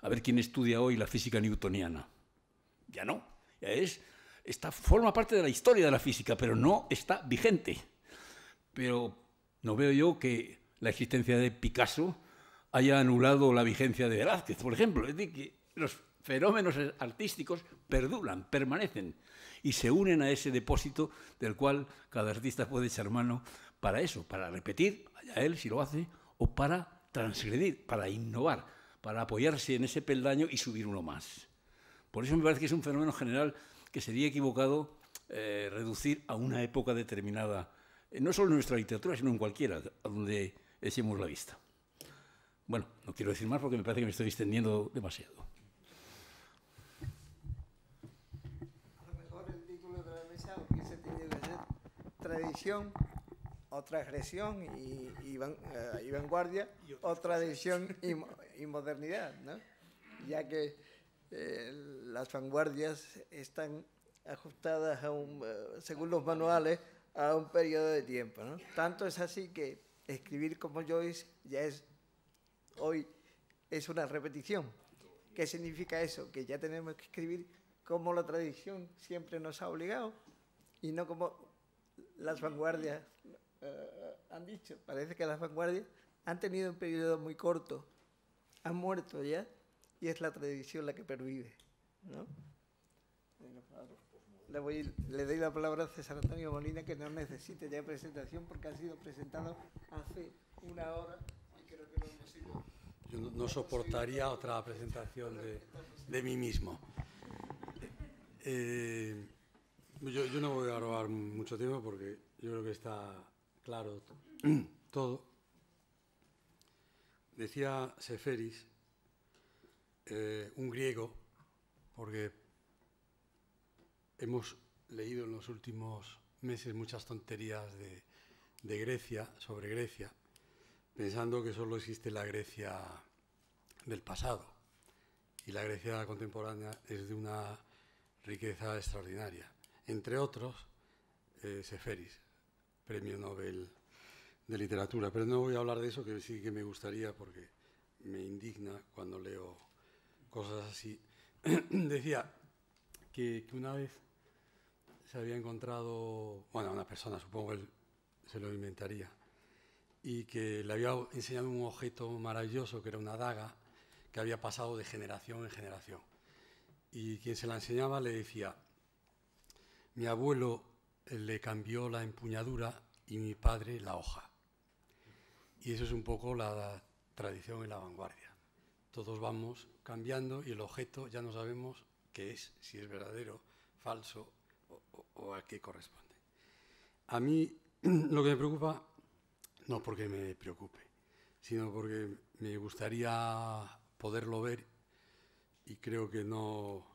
A ver quién estudia hoy la física newtoniana. Ya no, ya forma parte de la historia de la física, pero no está vigente. Pero no veo yo que la existencia de Picasso haya anulado la vigencia de Velázquez, por ejemplo. Es decir, que los fenómenos artísticos perduran, permanecen y se unen a ese depósito del cual cada artista puede echar mano para eso, para repetir, allá él si lo hace, o para transgredir, para innovar, para apoyarse en ese peldaño y subir uno más. Por eso me parece que es un fenómeno general que sería equivocado reducir a una época determinada, no solo en nuestra literatura, sino en cualquiera, a donde echemos la vista. Bueno, no quiero decir más porque me parece que me estoy extendiendo demasiado. A lo mejor el título de la mesa hubiese tenido que ser tradición o transgresión y vanguardia, o tradición y modernidad, ¿no? Ya que las vanguardias están ajustadas según los manuales a un periodo de tiempo, ¿no? Tanto es así que escribir como Joyce ya hoy es una repetición. ¿Qué significa eso? Que ya tenemos que escribir como la tradición siempre nos ha obligado y no como las vanguardias han dicho. Parece que las vanguardias han tenido un periodo muy corto, han muerto ya, y es la tradición la que pervive, ¿no? Le doy la palabra a César Antonio Molina, que no necesite ya presentación porque ha sido presentado hace una hora y creo que lo hemos sido. Yo no soportaría otra presentación de mí mismo. Yo no voy a robar mucho tiempo porque yo creo que está claro todo. Decía Seferis, un griego, porque hemos leído en los últimos meses muchas tonterías de Grecia, sobre Grecia, pensando que solo existe la Grecia del pasado. Y la Grecia contemporánea es de una riqueza extraordinaria. Entre otros, Seferis, Premio Nobel de Literatura. Pero no voy a hablar de eso, que sí que me gustaría, porque me indigna cuando leo cosas así. Decía que una vez se había encontrado, bueno, una persona, supongo él se lo inventaría, y que le había enseñado un objeto maravilloso, que era una daga, que había pasado de generación en generación. Y quien se la enseñaba le decía: mi abuelo le cambió la empuñadura y mi padre la hoja. Y eso es un poco la tradición y la vanguardia. Todos vamos cambiando y el objeto ya no sabemos qué es, si es verdadero, falso o a qué corresponde. A mí lo que me preocupa, no porque me preocupe, sino porque me gustaría poderlo ver, y creo que no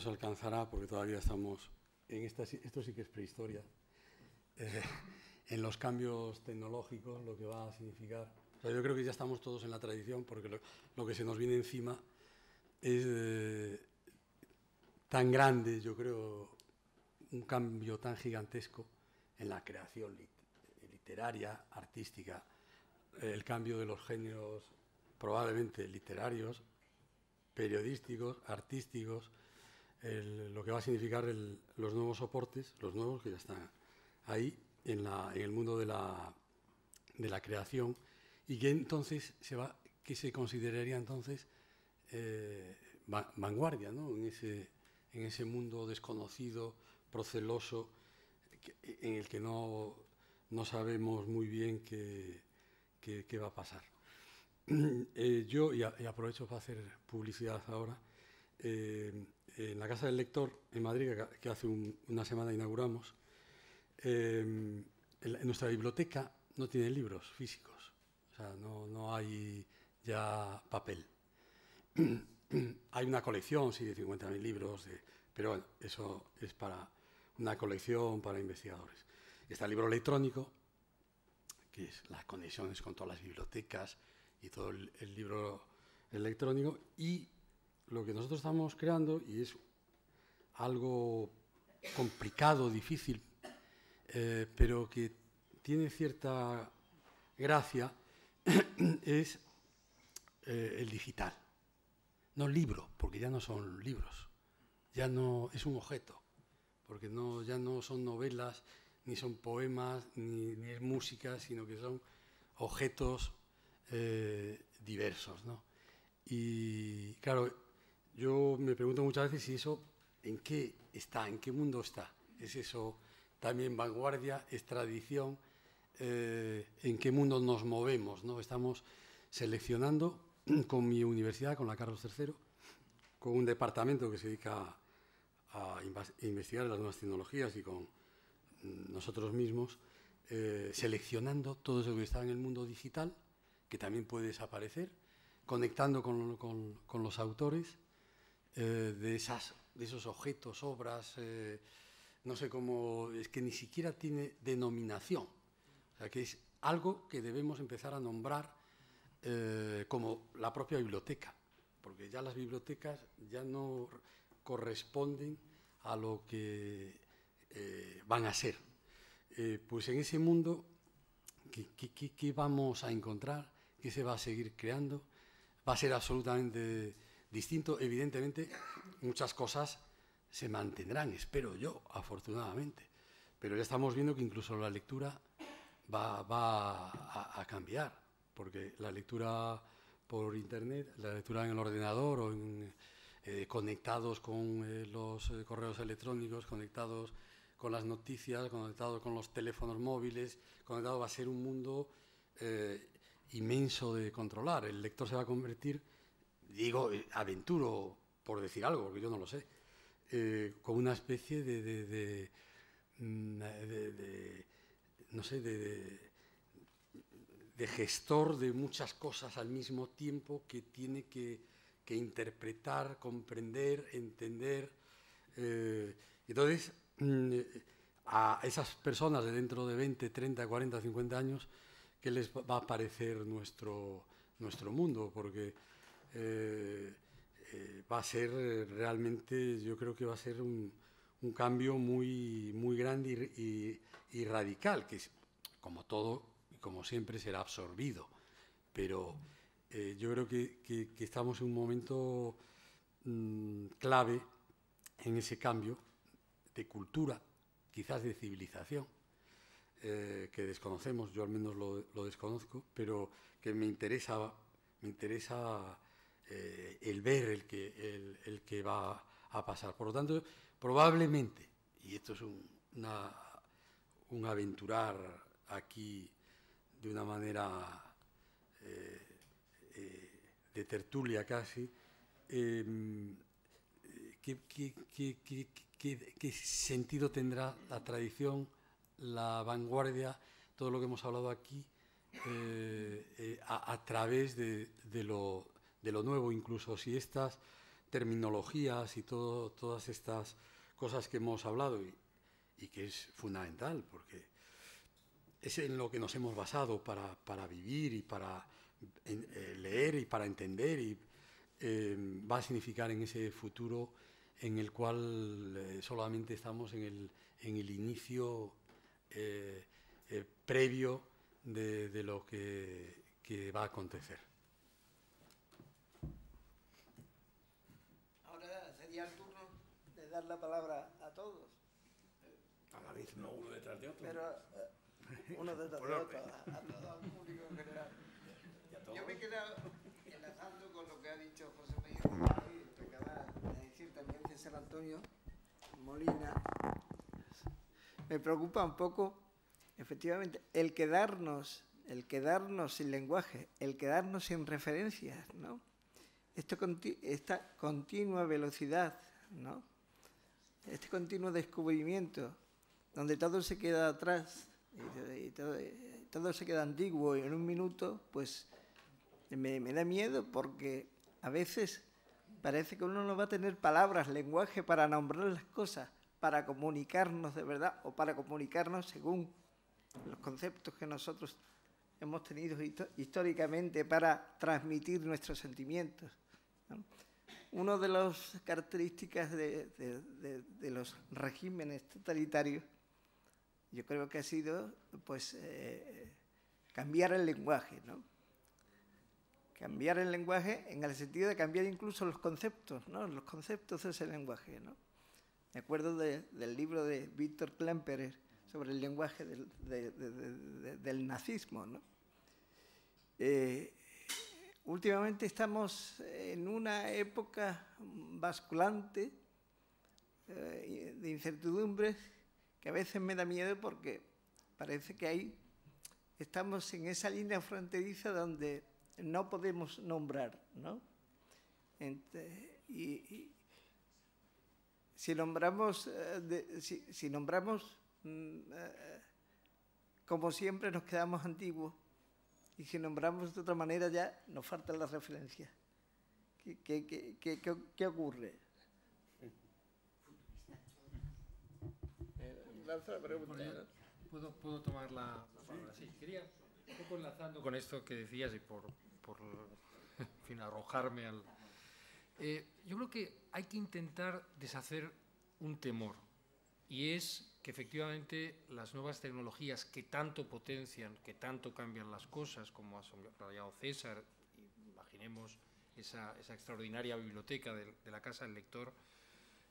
se alcanzará porque todavía estamos en esto sí que es prehistoria, en los cambios tecnológicos, lo que va a significar. O sea, yo creo que ya estamos todos en la tradición, porque lo que se nos viene encima es tan grande, yo creo, un cambio tan gigantesco en la creación literaria, artística, el cambio de los géneros probablemente literarios, periodísticos, artísticos, lo que va a significar los nuevos soportes, los nuevos que ya están ahí en el mundo de la creación, y que entonces que se consideraría entonces vanguardia, ¿no? En ese mundo desconocido, proceloso, en el que no sabemos muy bien qué va a pasar. Yo, y aprovecho para hacer publicidad ahora, en la Casa del Lector en Madrid, que hace una semana inauguramos, en nuestra biblioteca no tiene libros físicos, o sea, no hay ya papel. Hay una colección, sí, de 50.000 libros, pero bueno, eso es para una colección para investigadores. Está el libro electrónico, que es las conexiones con todas las bibliotecas y todo el libro electrónico, y lo que nosotros estamos creando, y es algo complicado, difícil, pero que tiene cierta gracia, es el digital. No libro, porque ya no son libros, ya no es un objeto, porque ya no son novelas, ni son poemas, ni es música, sino que son objetos diversos, ¿no? Y claro, yo me pregunto muchas veces si eso, ¿en qué está? ¿En qué mundo está? ¿Es eso también vanguardia? ¿Es tradición? ¿En qué mundo nos movemos, ¿no? Estamos seleccionando con mi universidad, con la Carlos III, con un departamento que se dedica a investigar las nuevas tecnologías, y con nosotros mismos, seleccionando todo eso que está en el mundo digital, que también puede desaparecer, conectando con los autores de esos objetos, obras, no sé cómo, es que ni siquiera tiene denominación, o sea, que es algo que debemos empezar a nombrar como la propia biblioteca, porque ya las bibliotecas ya no corresponden a lo que van a ser. Pues en ese mundo, ¿qué vamos a encontrar? ¿Qué se va a seguir creando? Va a ser absolutamente distinto. Evidentemente, muchas cosas se mantendrán, espero yo, afortunadamente. Pero ya estamos viendo que incluso la lectura va a cambiar, porque la lectura por Internet, la lectura en el ordenador o conectados con los correos electrónicos, conectados con las noticias, conectados con los teléfonos móviles, conectado, va a ser un mundo inmenso de controlar. El lector se va a convertir, digo, aventuro por decir algo, porque yo no lo sé, con una especie no sé, de gestor de muchas cosas al mismo tiempo, que tiene que interpretar, comprender, entender, Entonces, a esas personas de dentro de 20, 30, 40, 50 años, ¿qué les va a parecer nuestro mundo? Porque va a ser realmente, yo creo que va a ser un cambio muy, muy grande y radical, que como todo y como siempre será absorbido. Pero yo creo que estamos en un momento clave en ese cambio de cultura, quizás de civilización, que desconocemos, yo al menos lo desconozco, pero que me interesa el ver el que va a pasar. Por lo tanto, probablemente, y esto es un aventurar aquí de una manera de tertulia casi, ¿qué sentido tendrá la tradición, la vanguardia, todo lo que hemos hablado aquí, a través de lo nuevo, incluso si estas terminologías y todas estas cosas que hemos hablado y que es fundamental, porque es en lo que nos hemos basado para vivir y para leer y para entender, y va a significar en ese futuro en el cual solamente estamos en el inicio previo de lo que va a acontecer. Ahora sería el turno de dar la palabra a todos. A la vez, no uno detrás de otro. Pero uno detrás de otro, a todo el público en general. Yo me he quedado enlazando con lo que ha dicho José María y lo que acaba de decir también César Antonio Molina. Me preocupa un poco, efectivamente, el quedarnos sin lenguaje, el quedarnos sin referencias, ¿no? Esta continua velocidad, ¿no? Este continuo descubrimiento, donde todo se queda atrás y todo se queda antiguo y en un minuto, pues me da miedo, porque a veces parece que uno no va a tener palabras, lenguaje para nombrar las cosas, para comunicarnos de verdad o para comunicarnos según los conceptos que nosotros hemos tenido históricamente para transmitir nuestros sentimientos, ¿no? Una de las características de los regímenes totalitarios, yo creo que ha sido pues cambiar el lenguaje, ¿no? Cambiar el lenguaje en el sentido de cambiar incluso los conceptos, ¿no? Los conceptos de ese lenguaje, ¿no? Me acuerdo del libro de Víctor Klemperer sobre el lenguaje del nazismo, ¿no? Últimamente estamos en una época basculante de incertidumbres que a veces me da miedo, porque parece que estamos en esa línea fronteriza donde no podemos nombrar, ¿no? Y si nombramos, como siempre nos quedamos antiguos, y si nombramos de otra manera ya nos faltan las referencias. ¿Qué ocurre? Lanza la pregunta. ¿Puedo tomar la palabra? Sí, quería, un poco enlazando con esto que decías y por en fin, arrojarme al... yo creo que hay que intentar deshacer un temor, y es que efectivamente las nuevas tecnologías que tanto potencian, que tanto cambian las cosas, como ha subrayado César, imaginemos esa extraordinaria biblioteca de la Casa del Lector,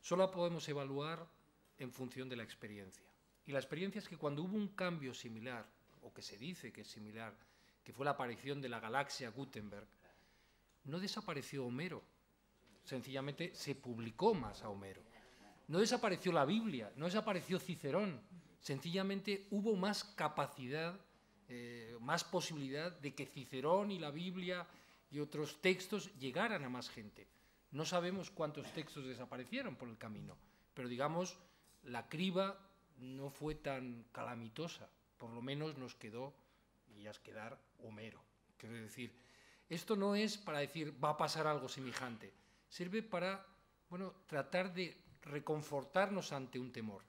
solo la podemos evaluar en función de la experiencia. Y la experiencia es que cuando hubo un cambio similar, o que se dice que es similar, que fue la aparición de la galaxia Gutenberg, no desapareció Homero, sencillamente se publicó más a Homero. No desapareció la Biblia, no desapareció Cicerón, sencillamente hubo más capacidad, más posibilidad de que Cicerón y la Biblia y otros textos llegaran a más gente. No sabemos cuántos textos desaparecieron por el camino, pero digamos, la criba no fue tan calamitosa, por lo menos nos quedó, y es quedar, Homero. Quiero decir, esto no es para decir va a pasar algo semejante, sirve para, bueno, tratar de reconfortarnos ante un temor.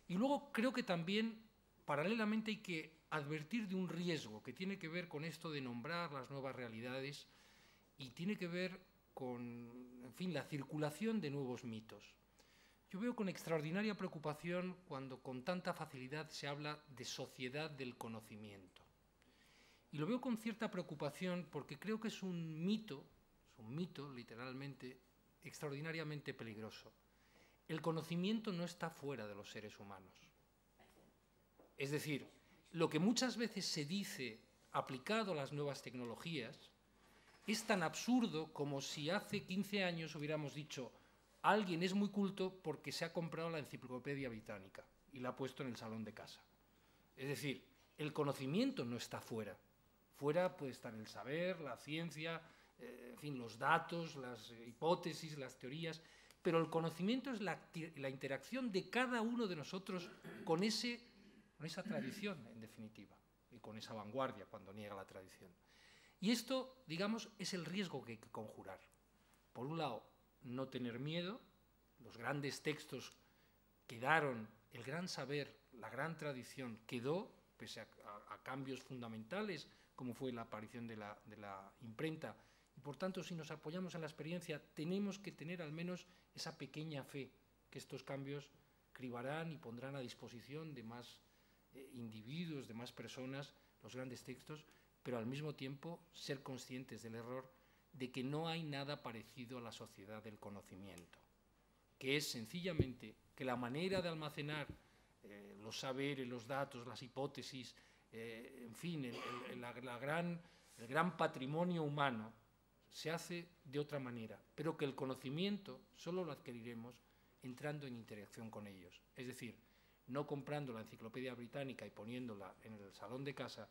Y luego creo que también, paralelamente, hay que advertir de un riesgo que tiene que ver con esto de nombrar las nuevas realidades y tiene que ver con, en fin, la circulación de nuevos mitos. Yo veo con extraordinaria preocupación cuando con tanta facilidad se habla de sociedad del conocimiento. Y lo veo con cierta preocupación porque creo que es un mito literalmente, extraordinariamente peligroso. El conocimiento no está fuera de los seres humanos. Es decir, lo que muchas veces se dice aplicado a las nuevas tecnologías es tan absurdo como si hace 15 años hubiéramos dicho alguien es muy culto porque se ha comprado la Enciclopedia Británica y la ha puesto en el salón de casa. Es decir, el conocimiento no está fuera. Fuera puede estar el saber, la ciencia, en fin, los datos, las hipótesis, las teorías, pero el conocimiento es la interacción de cada uno de nosotros con esa tradición, en definitiva, y con esa vanguardia cuando niega la tradición. Y esto, digamos, es el riesgo que hay que conjurar. Por un lado, no tener miedo, los grandes textos quedaron, el gran saber, la gran tradición quedó, pese a cambios fundamentales, como fue la aparición de la imprenta, y por tanto, si nos apoyamos en la experiencia, tenemos que tener al menos esa pequeña fe que estos cambios cribarán y pondrán a disposición de más individuos, de más personas, los grandes textos, pero al mismo tiempo ser conscientes del error de que no hay nada parecido a la sociedad del conocimiento, que es sencillamente que la manera de almacenar los saberes, los datos, las hipótesis, en fin, el gran patrimonio humano se hace de otra manera, pero que el conocimiento solo lo adquiriremos entrando en interacción con ellos. Es decir, no comprando la Enciclopedia Británica y poniéndola en el salón de casa,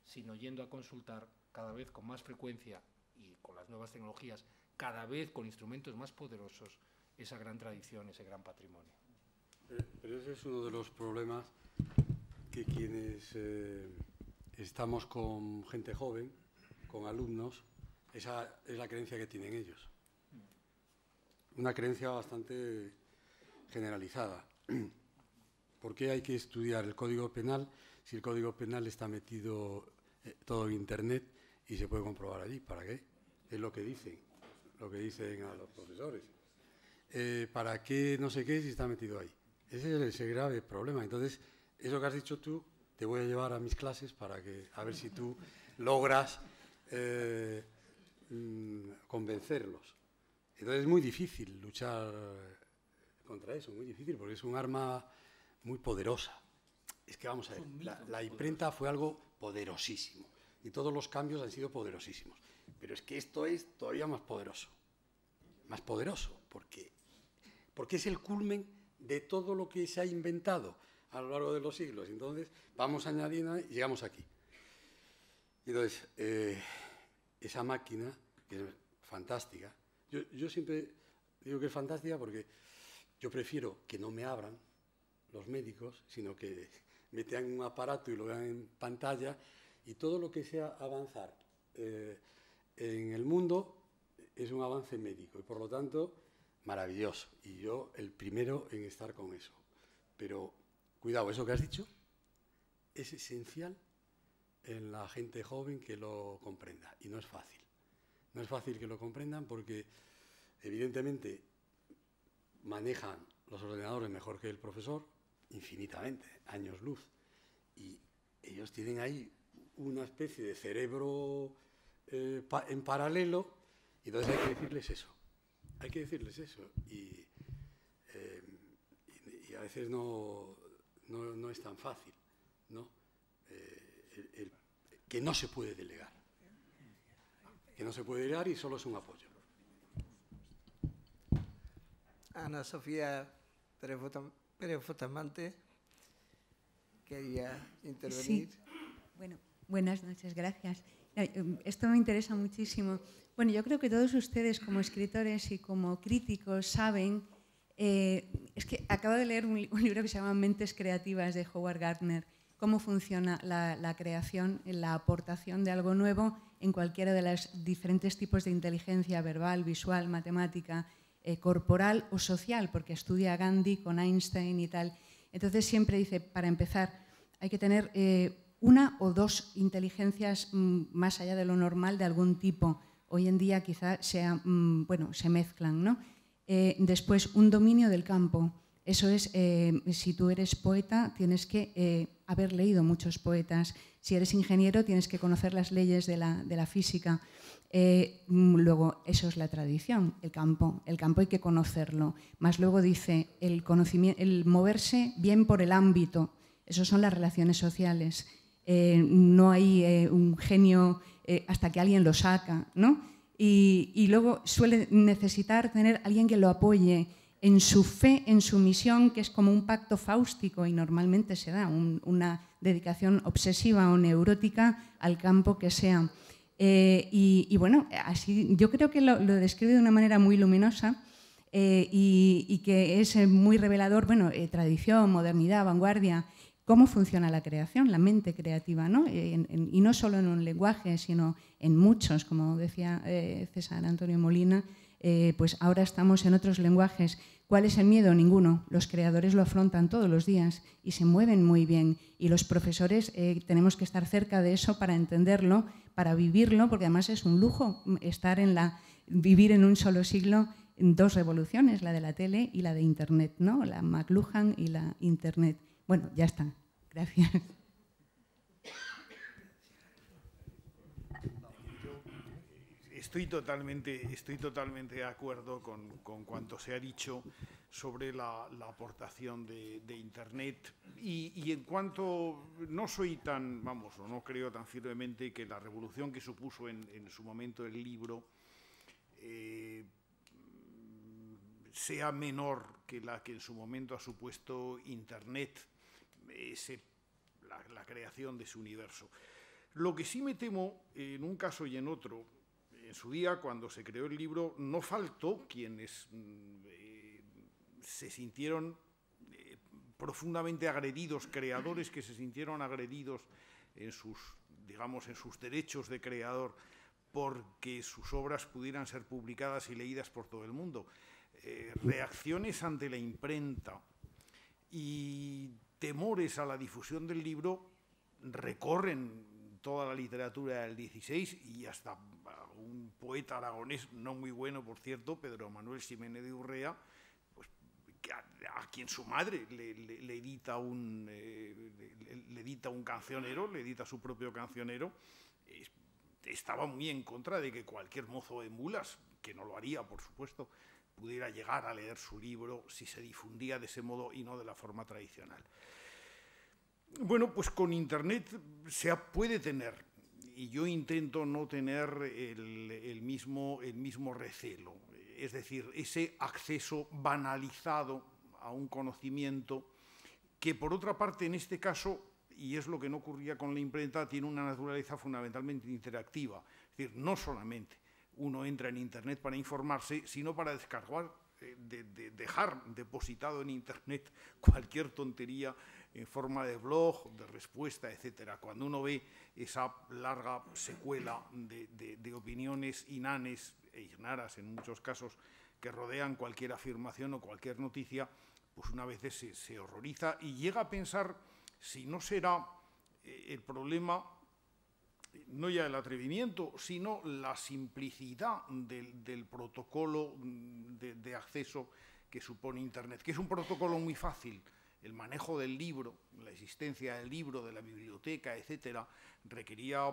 sino yendo a consultar cada vez con más frecuencia y con las nuevas tecnologías, cada vez con instrumentos más poderosos, esa gran tradición, ese gran patrimonio. Pero ese es uno de los problemas que quienes estamos con gente joven, con alumnos, esa es la creencia que tienen ellos. Una creencia bastante generalizada. ¿Por qué hay que estudiar el Código Penal si el Código Penal está metido todo en Internet y se puede comprobar allí? ¿Para qué? Es lo que dicen a los profesores. ¿Para qué no sé qué si está metido ahí? Ese es el grave problema. Entonces, eso que has dicho tú, te voy a llevar a mis clases para que, a ver si tú logras convencerlos. Entonces es muy difícil luchar contra eso, muy difícil, porque es un arma muy poderosa. Es que vamos a ver, la imprenta fue algo poderosísimo y todos los cambios han sido poderosísimos. Pero es que esto es todavía más poderoso, porque es el culmen de todo lo que se ha inventado a lo largo de los siglos. Entonces vamos añadiendo y llegamos aquí. Entonces, esa máquina, que es fantástica, yo siempre digo que es fantástica porque yo prefiero que no me abran los médicos, sino que me tengan un aparato y lo vean en pantalla, y todo lo que sea avanzar en el mundo es un avance médico, y por lo tanto, maravilloso. Y yo el primero en estar con eso. Pero, cuidado, eso que has dicho es esencial en la gente joven que lo comprenda, y no es fácil. No es fácil que lo comprendan porque, evidentemente, manejan los ordenadores mejor que el profesor, infinitamente, años luz. Y ellos tienen ahí una especie de cerebro en paralelo, y entonces hay que decirles eso. Hay que decirles eso. Y a veces no es tan fácil, ¿no? Que no se puede delegar. Que no se puede delegar y solo es un apoyo. Ana Sofía Pérez Bustamante quería intervenir. Sí. Bueno, buenas noches, gracias. Esto me interesa muchísimo. Bueno, yo creo que todos ustedes como escritores y como críticos saben, es que acabo de leer un libro que se llama Mentes Creativas de Howard Gardner, cómo funciona la creación, la aportación de algo nuevo en cualquiera de los diferentes tipos de inteligencia verbal, visual, matemática, corporal o social, porque estudia a Gandhi con Einstein y tal. Entonces siempre dice, para empezar, hay que tener una o dos inteligencias más allá de lo normal de algún tipo. Hoy en día quizá sea, bueno, se mezclan, ¿no? Después, un dominio del campo. Eso es, si tú eres poeta, tienes que haber leído muchos poetas. Si eres ingeniero, tienes que conocer las leyes de la física. Luego, eso es la tradición, el campo. El campo hay que conocerlo. Más luego dice, el moverse bien por el ámbito. Eso son las relaciones sociales. No hay un genio hasta que alguien lo saca, ¿no? Y luego suele necesitar tener alguien que lo apoye en su fe, en su misión, que es como un pacto fáustico y normalmente se da una dedicación obsesiva o neurótica al campo que sea. Y bueno, así yo creo que lo describe de una manera muy luminosa y que es muy revelador, bueno, tradición, modernidad, vanguardia, cómo funciona la creación, la mente creativa, ¿no? Y no solo en un lenguaje, sino en muchos, como decía César Antonio Molina, pues ahora estamos en otros lenguajes. ¿Cuál es el miedo? Ninguno. Los creadores lo afrontan todos los días y se mueven muy bien. Y los profesores tenemos que estar cerca de eso para entenderlo, para vivirlo, porque además es un lujo vivir en un solo siglo en dos revoluciones, la de la tele y la de Internet, ¿no? La McLuhan y la Internet. Bueno, ya está. Gracias. Estoy totalmente de acuerdo con cuanto se ha dicho sobre la aportación de Internet y en cuanto no soy tan, vamos, o no creo tan firmemente que la revolución que supuso en su momento el libro sea menor que la que en su momento ha supuesto Internet, la creación de ese universo. Lo que sí me temo, en un caso y en otro, en su día, cuando se creó el libro, no faltó quienes se sintieron profundamente agredidos, creadores que se sintieron agredidos en sus derechos de creador, porque sus obras pudieran ser publicadas y leídas por todo el mundo. Reacciones ante la imprenta y temores a la difusión del libro recorren toda la literatura del XVI y hasta un poeta aragonés, no muy bueno por cierto, Pedro Manuel Ximénez de Urrea, pues, a quien su madre le edita un cancionero, le edita su propio cancionero, estaba muy en contra de que cualquier mozo de mulas, que no lo haría por supuesto, pudiera llegar a leer su libro si se difundía de ese modo y no de la forma tradicional. Bueno, pues con Internet se puede tener, y yo intento no tener el mismo recelo, es decir, ese acceso banalizado a un conocimiento que, por otra parte, en este caso, y es lo que no ocurría con la imprenta, tiene una naturaleza fundamentalmente interactiva. Es decir, no solamente uno entra en Internet para informarse, sino para descargar, dejar depositado en Internet cualquier tontería en forma de blog, de respuesta, etcétera. Cuando uno ve esa larga secuela de opiniones inanes e ignaras, en muchos casos, que rodean cualquier afirmación o cualquier noticia, pues una vez se horroriza y llega a pensar si no será el problema no ya el atrevimiento, sino la simplicidad del protocolo de acceso que supone Internet, que es un protocolo muy fácil. El manejo del libro, la existencia del libro, de la biblioteca, etcétera, requería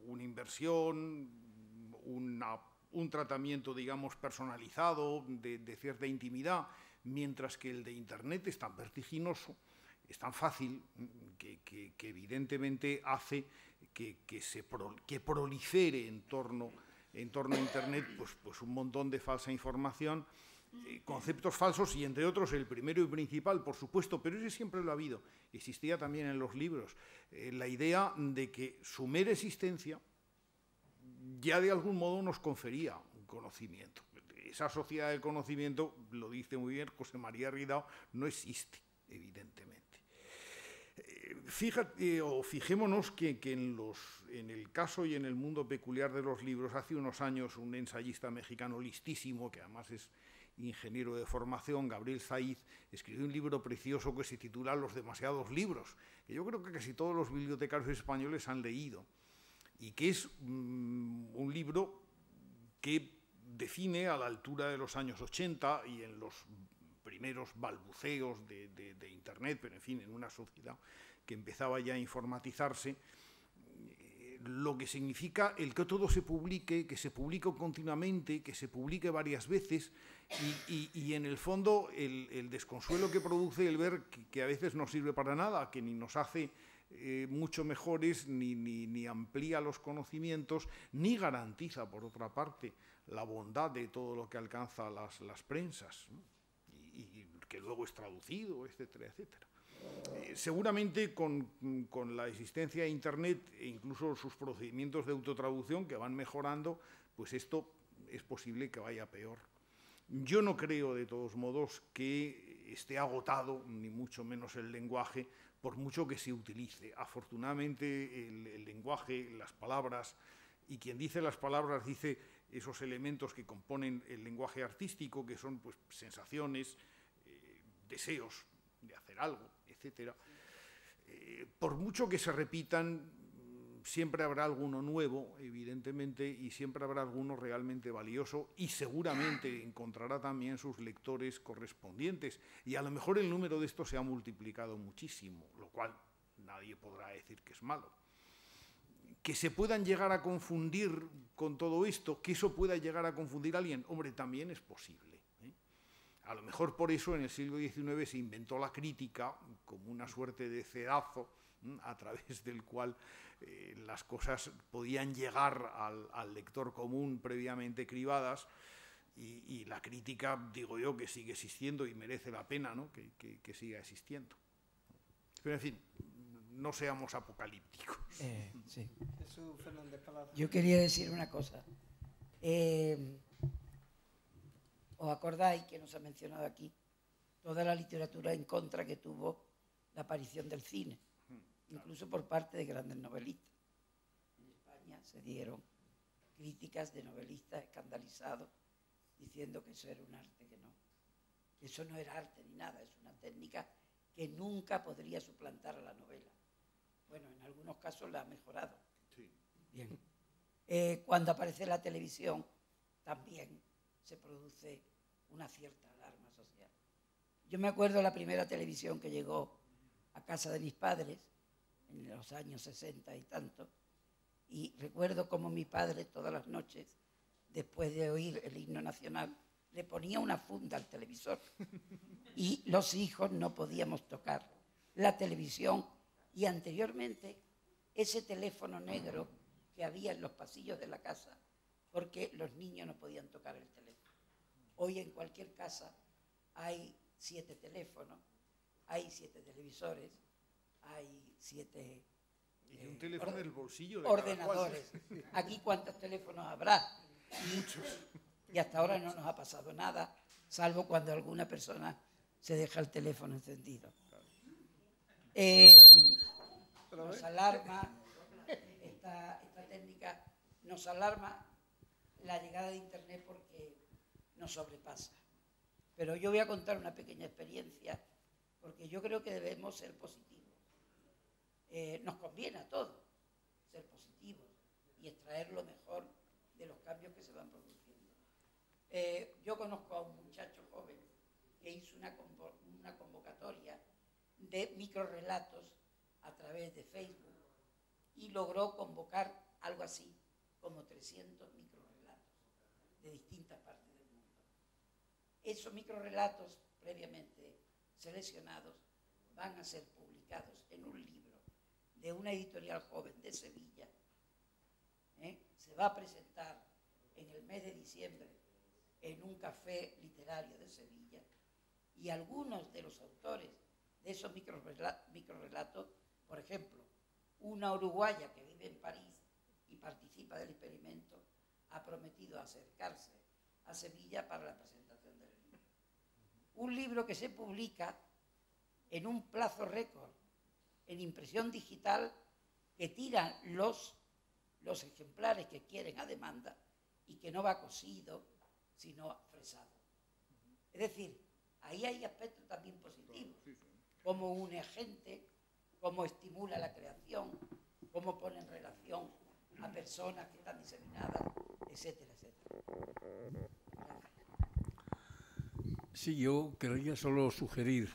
una inversión, un tratamiento, digamos, personalizado, de cierta intimidad, mientras que el de Internet es tan vertiginoso, es tan fácil, que evidentemente hace que prolifere en torno a Internet pues un montón de falsa información, conceptos falsos y, entre otros, el primero y principal, por supuesto, pero ese siempre lo ha habido, existía también en los libros, la idea de que su mera existencia ya de algún modo nos confería un conocimiento. Esa sociedad del conocimiento, lo dice muy bien José María Ridao, no existe, evidentemente. Fijémonos que en el caso y en el mundo peculiar de los libros, hace unos años un ensayista mexicano listísimo, que además es ingeniero de formación, Gabriel Saiz, escribió un libro precioso que se titula Los demasiados libros, que yo creo que casi todos los bibliotecarios españoles han leído, y que es un libro que define a la altura de los años 80 y en los primeros balbuceos de Internet, pero en fin, en una sociedad que empezaba ya a informatizarse, lo que significa el que todo se publique, que se publique continuamente, que se publique varias veces y en el fondo el desconsuelo que produce el ver que a veces no sirve para nada, que ni nos hace mucho mejores, ni amplía los conocimientos, ni garantiza, por otra parte, la bondad de todo lo que alcanza las prensas, ¿no? y que luego es traducido, etcétera, etcétera. Seguramente con la existencia de Internet e incluso sus procedimientos de autotraducción que van mejorando, pues esto es posible que vaya peor. Yo no creo, de todos modos, que esté agotado, ni mucho menos el lenguaje, por mucho que se utilice. Afortunadamente, el lenguaje, las palabras, y quien dice las palabras dice esos elementos que componen el lenguaje artístico, que son pues sensaciones, deseos de hacer algo, etcétera. Por mucho que se repitan, siempre habrá alguno nuevo, evidentemente, y siempre habrá alguno realmente valioso, y seguramente encontrará también sus lectores correspondientes, y a lo mejor el número de estos se ha multiplicado muchísimo, lo cual nadie podrá decir que es malo. Que se puedan llegar a confundir con todo esto, que eso pueda llegar a confundir a alguien, hombre, también es posible. A lo mejor por eso en el siglo XIX se inventó la crítica como una suerte de cedazo a través del cual las cosas podían llegar al lector común previamente cribadas, y la crítica, digo yo, que sigue existiendo y merece la pena, ¿no? que siga existiendo. Pero en fin, no seamos apocalípticos. Sí. Jesús Fernández Palacio. Yo quería decir una cosa. ¿Os acordáis que nos ha mencionado aquí toda la literatura en contra que tuvo la aparición del cine, incluso por parte de grandes novelistas? En España se dieron críticas de novelistas escandalizados diciendo que eso era un arte, que eso no era arte ni nada, es una técnica que nunca podría suplantar a la novela. Bueno, en algunos casos la ha mejorado. Sí. Bien. Cuando aparece la televisión, también se produce una cierta alarma social. Yo me acuerdo la primera televisión que llegó a casa de mis padres, en los años 60 y tanto, y recuerdo cómo mi padre todas las noches, después de oír el himno nacional, le ponía una funda al televisor y los hijos no podíamos tocar la televisión, y anteriormente ese teléfono negro que había en los pasillos de la casa, porque los niños no podían tocar el teléfono. Hoy en cualquier casa hay 7 teléfonos, hay 7 televisores, hay 7 y un teléfono en el bolsillo de ordenadores. Aquí, ¿cuántos teléfonos habrá? Muchos. Y hasta ahora no nos ha pasado nada, salvo cuando alguna persona se deja el teléfono encendido. Nos alarma, esta técnica nos alarma la llegada de Internet porque nos sobrepasa. Pero yo voy a contar una pequeña experiencia, porque yo creo que debemos ser positivos. Nos conviene a todos ser positivos y extraer lo mejor de los cambios que se van produciendo. Yo conozco a un muchacho joven que hizo una convocatoria de microrelatos a través de Facebook y logró convocar algo así como 300 microrelatos de distintas partes del mundo. Esos microrelatos previamente seleccionados van a ser publicados en un libro de una editorial joven de Sevilla. Se va a presentar en el mes de diciembre en un café literario de Sevilla, y algunos de los autores de esos microrelatos, por ejemplo, una uruguaya que vive en París y participa del experimento, ha prometido acercarse a Sevilla para la presentación del libro. Un libro que se publica en un plazo récord, en impresión digital, que tiran los ejemplares que quieren a demanda y que no va cosido, sino fresado. Es decir, ahí hay aspectos también positivos. Cómo une gente, cómo estimula la creación, cómo pone en relación a personas que están diseminadas, etcétera, etcétera. Sí, yo quería solo sugerir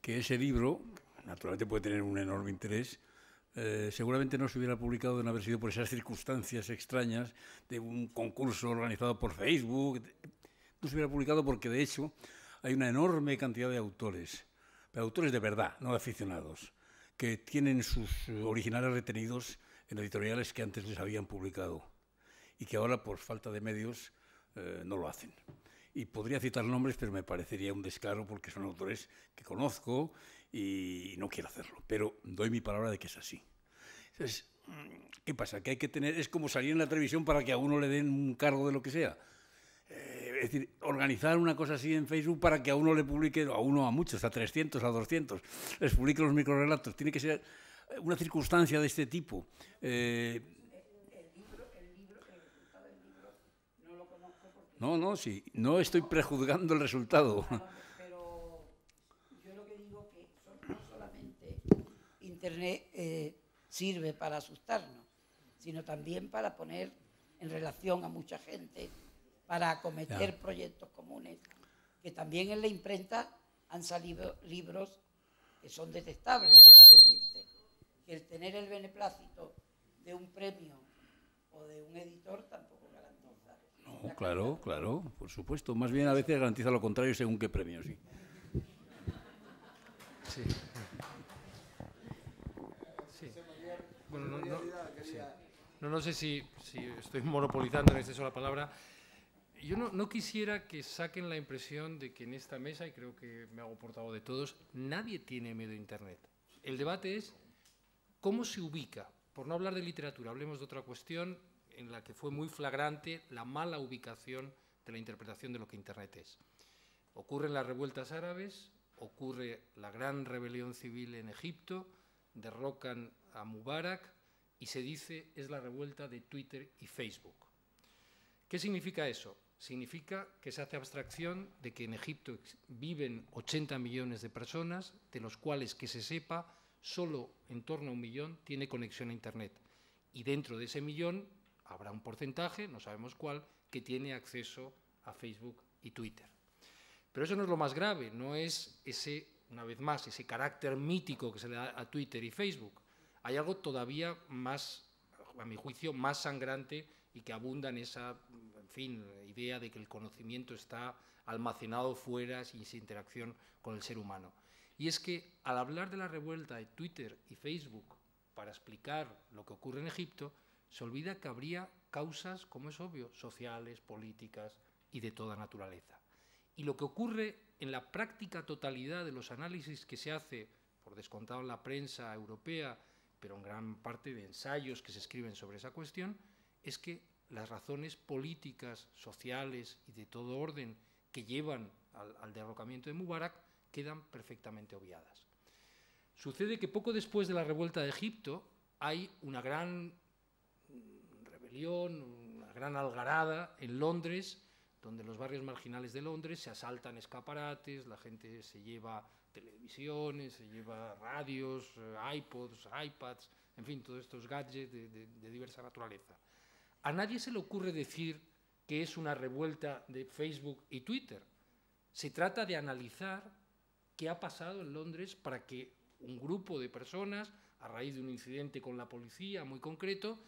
que ese libro, naturalmente puede tener un enorme interés, seguramente no se hubiera publicado de no haber sido por esas circunstancias extrañas de un concurso organizado por Facebook. No se hubiera publicado porque, de hecho, hay una enorme cantidad de autores, pero autores de verdad, no de aficionados, que tienen sus originales retenidos en editoriales que antes les habían publicado y que ahora, por falta de medios, no lo hacen. Y podría citar nombres, pero me parecería un descaro porque son autores que conozco y no quiero hacerlo. Pero doy mi palabra de que es así. Entonces, ¿qué pasa? Que hay que tener... Es como salir en la televisión para que a uno le den un cargo de lo que sea. Es decir, organizar una cosa así en Facebook para que a uno le publique, a uno, a muchos, a 300, a 200, les publique los microrelatos. Tiene que ser una circunstancia de este tipo. No, sí, no estoy prejuzgando el resultado. Pero yo lo que digo es que no solamente Internet sirve para asustarnos, sino también para poner en relación a mucha gente, para acometer proyectos comunes, que también en la imprenta han salido libros que son detestables, quiero decirte, que el tener el beneplácito de un premio o de un editor tampoco garantiza. No, claro, por supuesto. Más bien a veces garantiza lo contrario según qué premio, sí. Sí. Sí. Bueno, no sé si estoy monopolizando en exceso la palabra. Yo no quisiera que saquen la impresión de que en esta mesa, y creo que me hago portavoz de todos, nadie tiene miedo a Internet. El debate es cómo se ubica. Por no hablar de literatura, hablemos de otra cuestión en la que fue muy flagrante la mala ubicación de la interpretación de lo que Internet es. Ocurren las revueltas árabes, ocurre la gran rebelión civil en Egipto, derrocan a Mubarak y se dice es la revuelta de Twitter y Facebook. ¿Qué significa eso? Significa que se hace abstracción de que en Egipto viven 80 millones de personas, de los cuales, que se sepa, solo en torno a 1 millón tiene conexión a Internet. Y dentro de ese millón habrá un porcentaje, no sabemos cuál, que tiene acceso a Facebook y Twitter. Pero eso no es lo más grave, no es una vez más, ese carácter mítico que se le da a Twitter y Facebook. Hay algo todavía más, a mi juicio, más sangrante y que abunda en esa, idea de que el conocimiento está almacenado fuera sin interacción con el ser humano. Y es que al hablar de la revuelta de Twitter y Facebook para explicar lo que ocurre en Egipto, se olvida que habría causas, como es obvio, sociales, políticas y de toda naturaleza. Y lo que ocurre en la práctica totalidad de los análisis que se hace, por descontado en la prensa europea, pero en gran parte de ensayos que se escriben sobre esa cuestión, es que las razones políticas, sociales y de todo orden que llevan al derrocamiento de Mubarak quedan perfectamente obviadas. Sucede que poco después de la revuelta de Egipto hay una gran rebelión, una gran algarada en Londres, donde en los barrios marginales de Londres se asaltan escaparates, la gente se lleva televisiones, se lleva radios, iPods, iPads, en fin, todos estos gadgets de diversa naturaleza. A nadie se le ocurre decir que es una revuelta de Facebook y Twitter. Se trata de analizar qué ha pasado en Londres para que un grupo de personas, a raíz de un incidente con la policía muy concreto,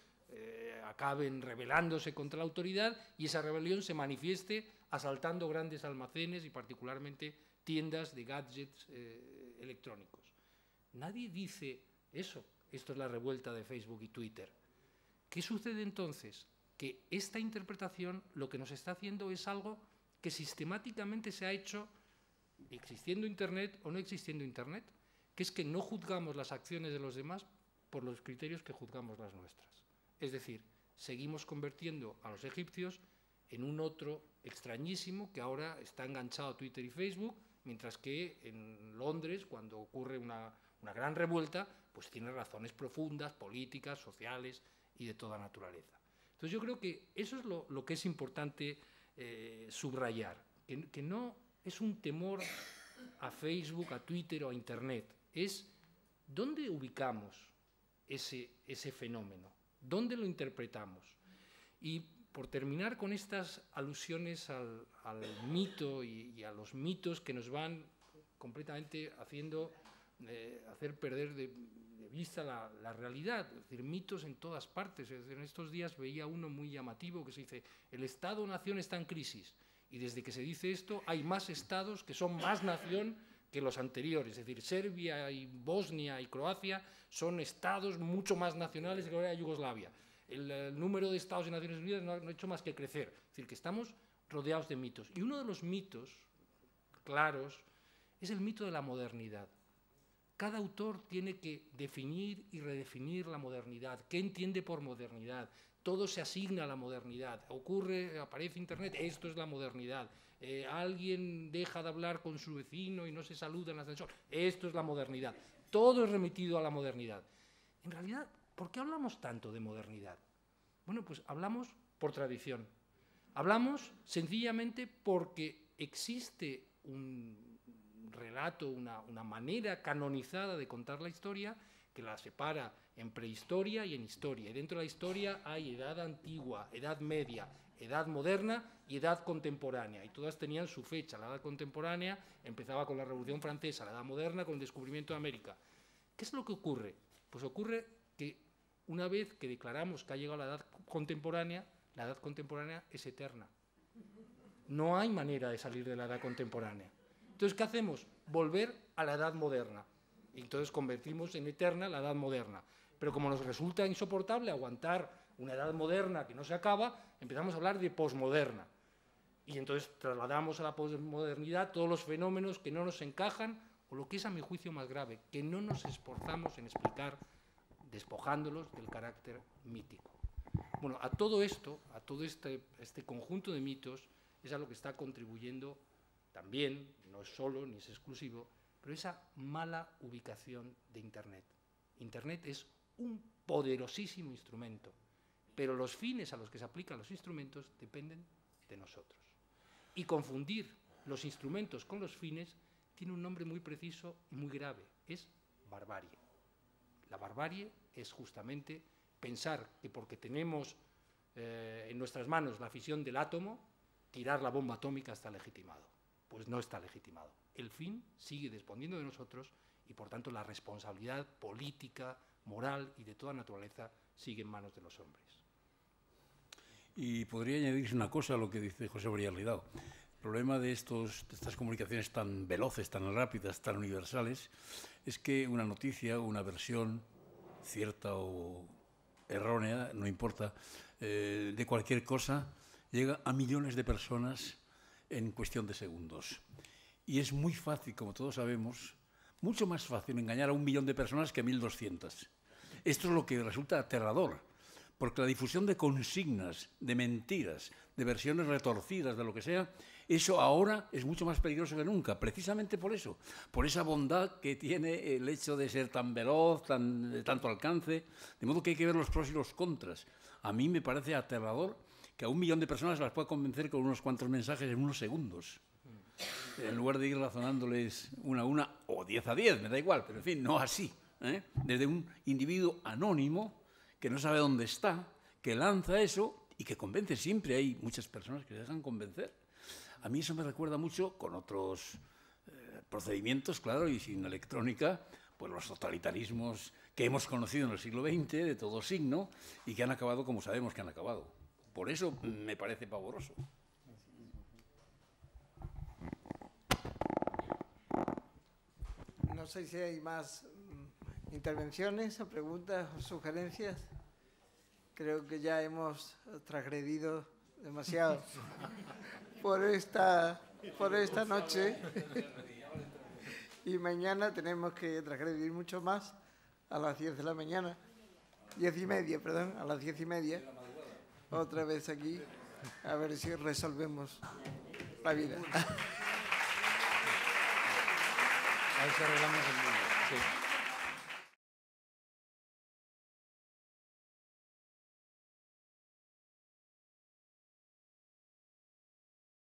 acaben rebelándose contra la autoridad y esa rebelión se manifieste asaltando grandes almacenes y particularmente tiendas de gadgets electrónicos. Nadie dice eso, esto es la revuelta de Facebook y Twitter. ¿Qué sucede entonces? Que esta interpretación lo que nos está haciendo es algo que sistemáticamente se ha hecho existiendo Internet o no existiendo Internet, que es que no juzgamos las acciones de los demás por los criterios que juzgamos las nuestras. Es decir, seguimos convirtiendo a los egipcios en un otro extrañísimo que ahora está enganchado a Twitter y Facebook, mientras que en Londres, cuando ocurre una gran revuelta, pues tiene razones profundas, políticas, sociales y de toda naturaleza. Entonces yo creo que eso es lo que es importante subrayar, que no es un temor a Facebook, a Twitter o a Internet. Es dónde ubicamos ese fenómeno, dónde lo interpretamos. Y por terminar con estas alusiones al mito y a los mitos que nos van completamente hacer perder de vista la realidad, es decir, mitos en todas partes. Es decir, en estos días veía uno muy llamativo que se dice: el Estado-nación está en crisis, y desde que se dice esto hay más estados que son más nación que los anteriores. Es decir, Serbia y Bosnia y Croacia son estados mucho más nacionales que lo era Yugoslavia. El número de estados de Naciones Unidas no ha hecho más que crecer. Es decir, que estamos rodeados de mitos. Y uno de los mitos claros es el mito de la modernidad. Cada autor tiene que definir y redefinir la modernidad. ¿Qué entiende por modernidad? Todo se asigna a la modernidad. Aparece Internet, esto es la modernidad. Alguien deja de hablar con su vecino y no se saluda en el ascensor, esto es la modernidad. Todo es remitido a la modernidad. En realidad, ¿por qué hablamos tanto de modernidad? Bueno, pues hablamos por tradición. Hablamos sencillamente porque existe un relato, una manera canonizada de contar la historia que la separa en prehistoria y en historia. Y dentro de la historia hay edad antigua, edad media, edad moderna y edad contemporánea. Y todas tenían su fecha. La edad contemporánea empezaba con la Revolución Francesa, la edad moderna con el descubrimiento de América. ¿Qué es lo que ocurre? Pues ocurre que una vez que declaramos que ha llegado la edad contemporánea es eterna. No hay manera de salir de la edad contemporánea. Entonces, ¿qué hacemos? Volver a la edad moderna. Y entonces convertimos en eterna la edad moderna. Pero como nos resulta insoportable aguantar una edad moderna que no se acaba, empezamos a hablar de posmoderna. Y entonces trasladamos a la posmodernidad todos los fenómenos que no nos encajan, o lo que es a mi juicio más grave, que no nos esforzamos en explicar, despojándolos del carácter mítico. Bueno, a todo esto, a todo este conjunto de mitos, es a lo que está contribuyendo también, no es solo ni es exclusivo, pero esa mala ubicación de Internet. Internet es un poderosísimo instrumento, pero los fines a los que se aplican los instrumentos dependen de nosotros. Y confundir los instrumentos con los fines tiene un nombre muy preciso y muy grave, es barbarie. La barbarie es justamente pensar que porque tenemos en nuestras manos la fisión del átomo, tirar la bomba atómica está legitimado. Pues no está legitimado. El fin sigue dependiendo de nosotros y, por tanto, la responsabilidad política, moral y de toda naturaleza sigue en manos de los hombres. Y podría añadirse una cosa a lo que dice José María Ridao. El problema de estas comunicaciones tan veloces, tan rápidas, tan universales, es que una noticia, una versión cierta o errónea, no importa, de cualquier cosa, llega a millones de personas en cuestión de segundos. Y es muy fácil, como todos sabemos, mucho más fácil engañar a 1 millón de personas que a 1.200. Esto es lo que resulta aterrador, porque la difusión de consignas, de mentiras, de versiones retorcidas, de lo que sea, eso ahora es mucho más peligroso que nunca, precisamente por eso, por esa bondad que tiene el hecho de ser tan veloz, de tanto alcance, de modo que hay que ver los pros y los contras. A mí me parece aterrador que a 1 millón de personas las pueda convencer con unos cuantos mensajes en unos segundos. En lugar de ir razonándoles una a una, o 10 a 10, me da igual, pero en fin, no así. Desde un individuo anónimo que no sabe dónde está, que lanza eso y que convence. Siempre hay muchas personas que se dejan convencer. A mí eso me recuerda mucho con otros procedimientos, claro, y sin electrónica, pues los totalitarismos que hemos conocido en el siglo XX, de todo signo, y que han acabado como sabemos que han acabado. Por eso me parece pavoroso. No sé si hay más intervenciones o preguntas o sugerencias. Creo que ya hemos transgredido demasiado por esta noche. Y mañana tenemos que transgredir mucho más a las 10 de la mañana. 10:30, perdón, a las 10:30. Otra vez aquí, a ver si resolvemos la vida. A ver si arreglamos el mundo. Sí.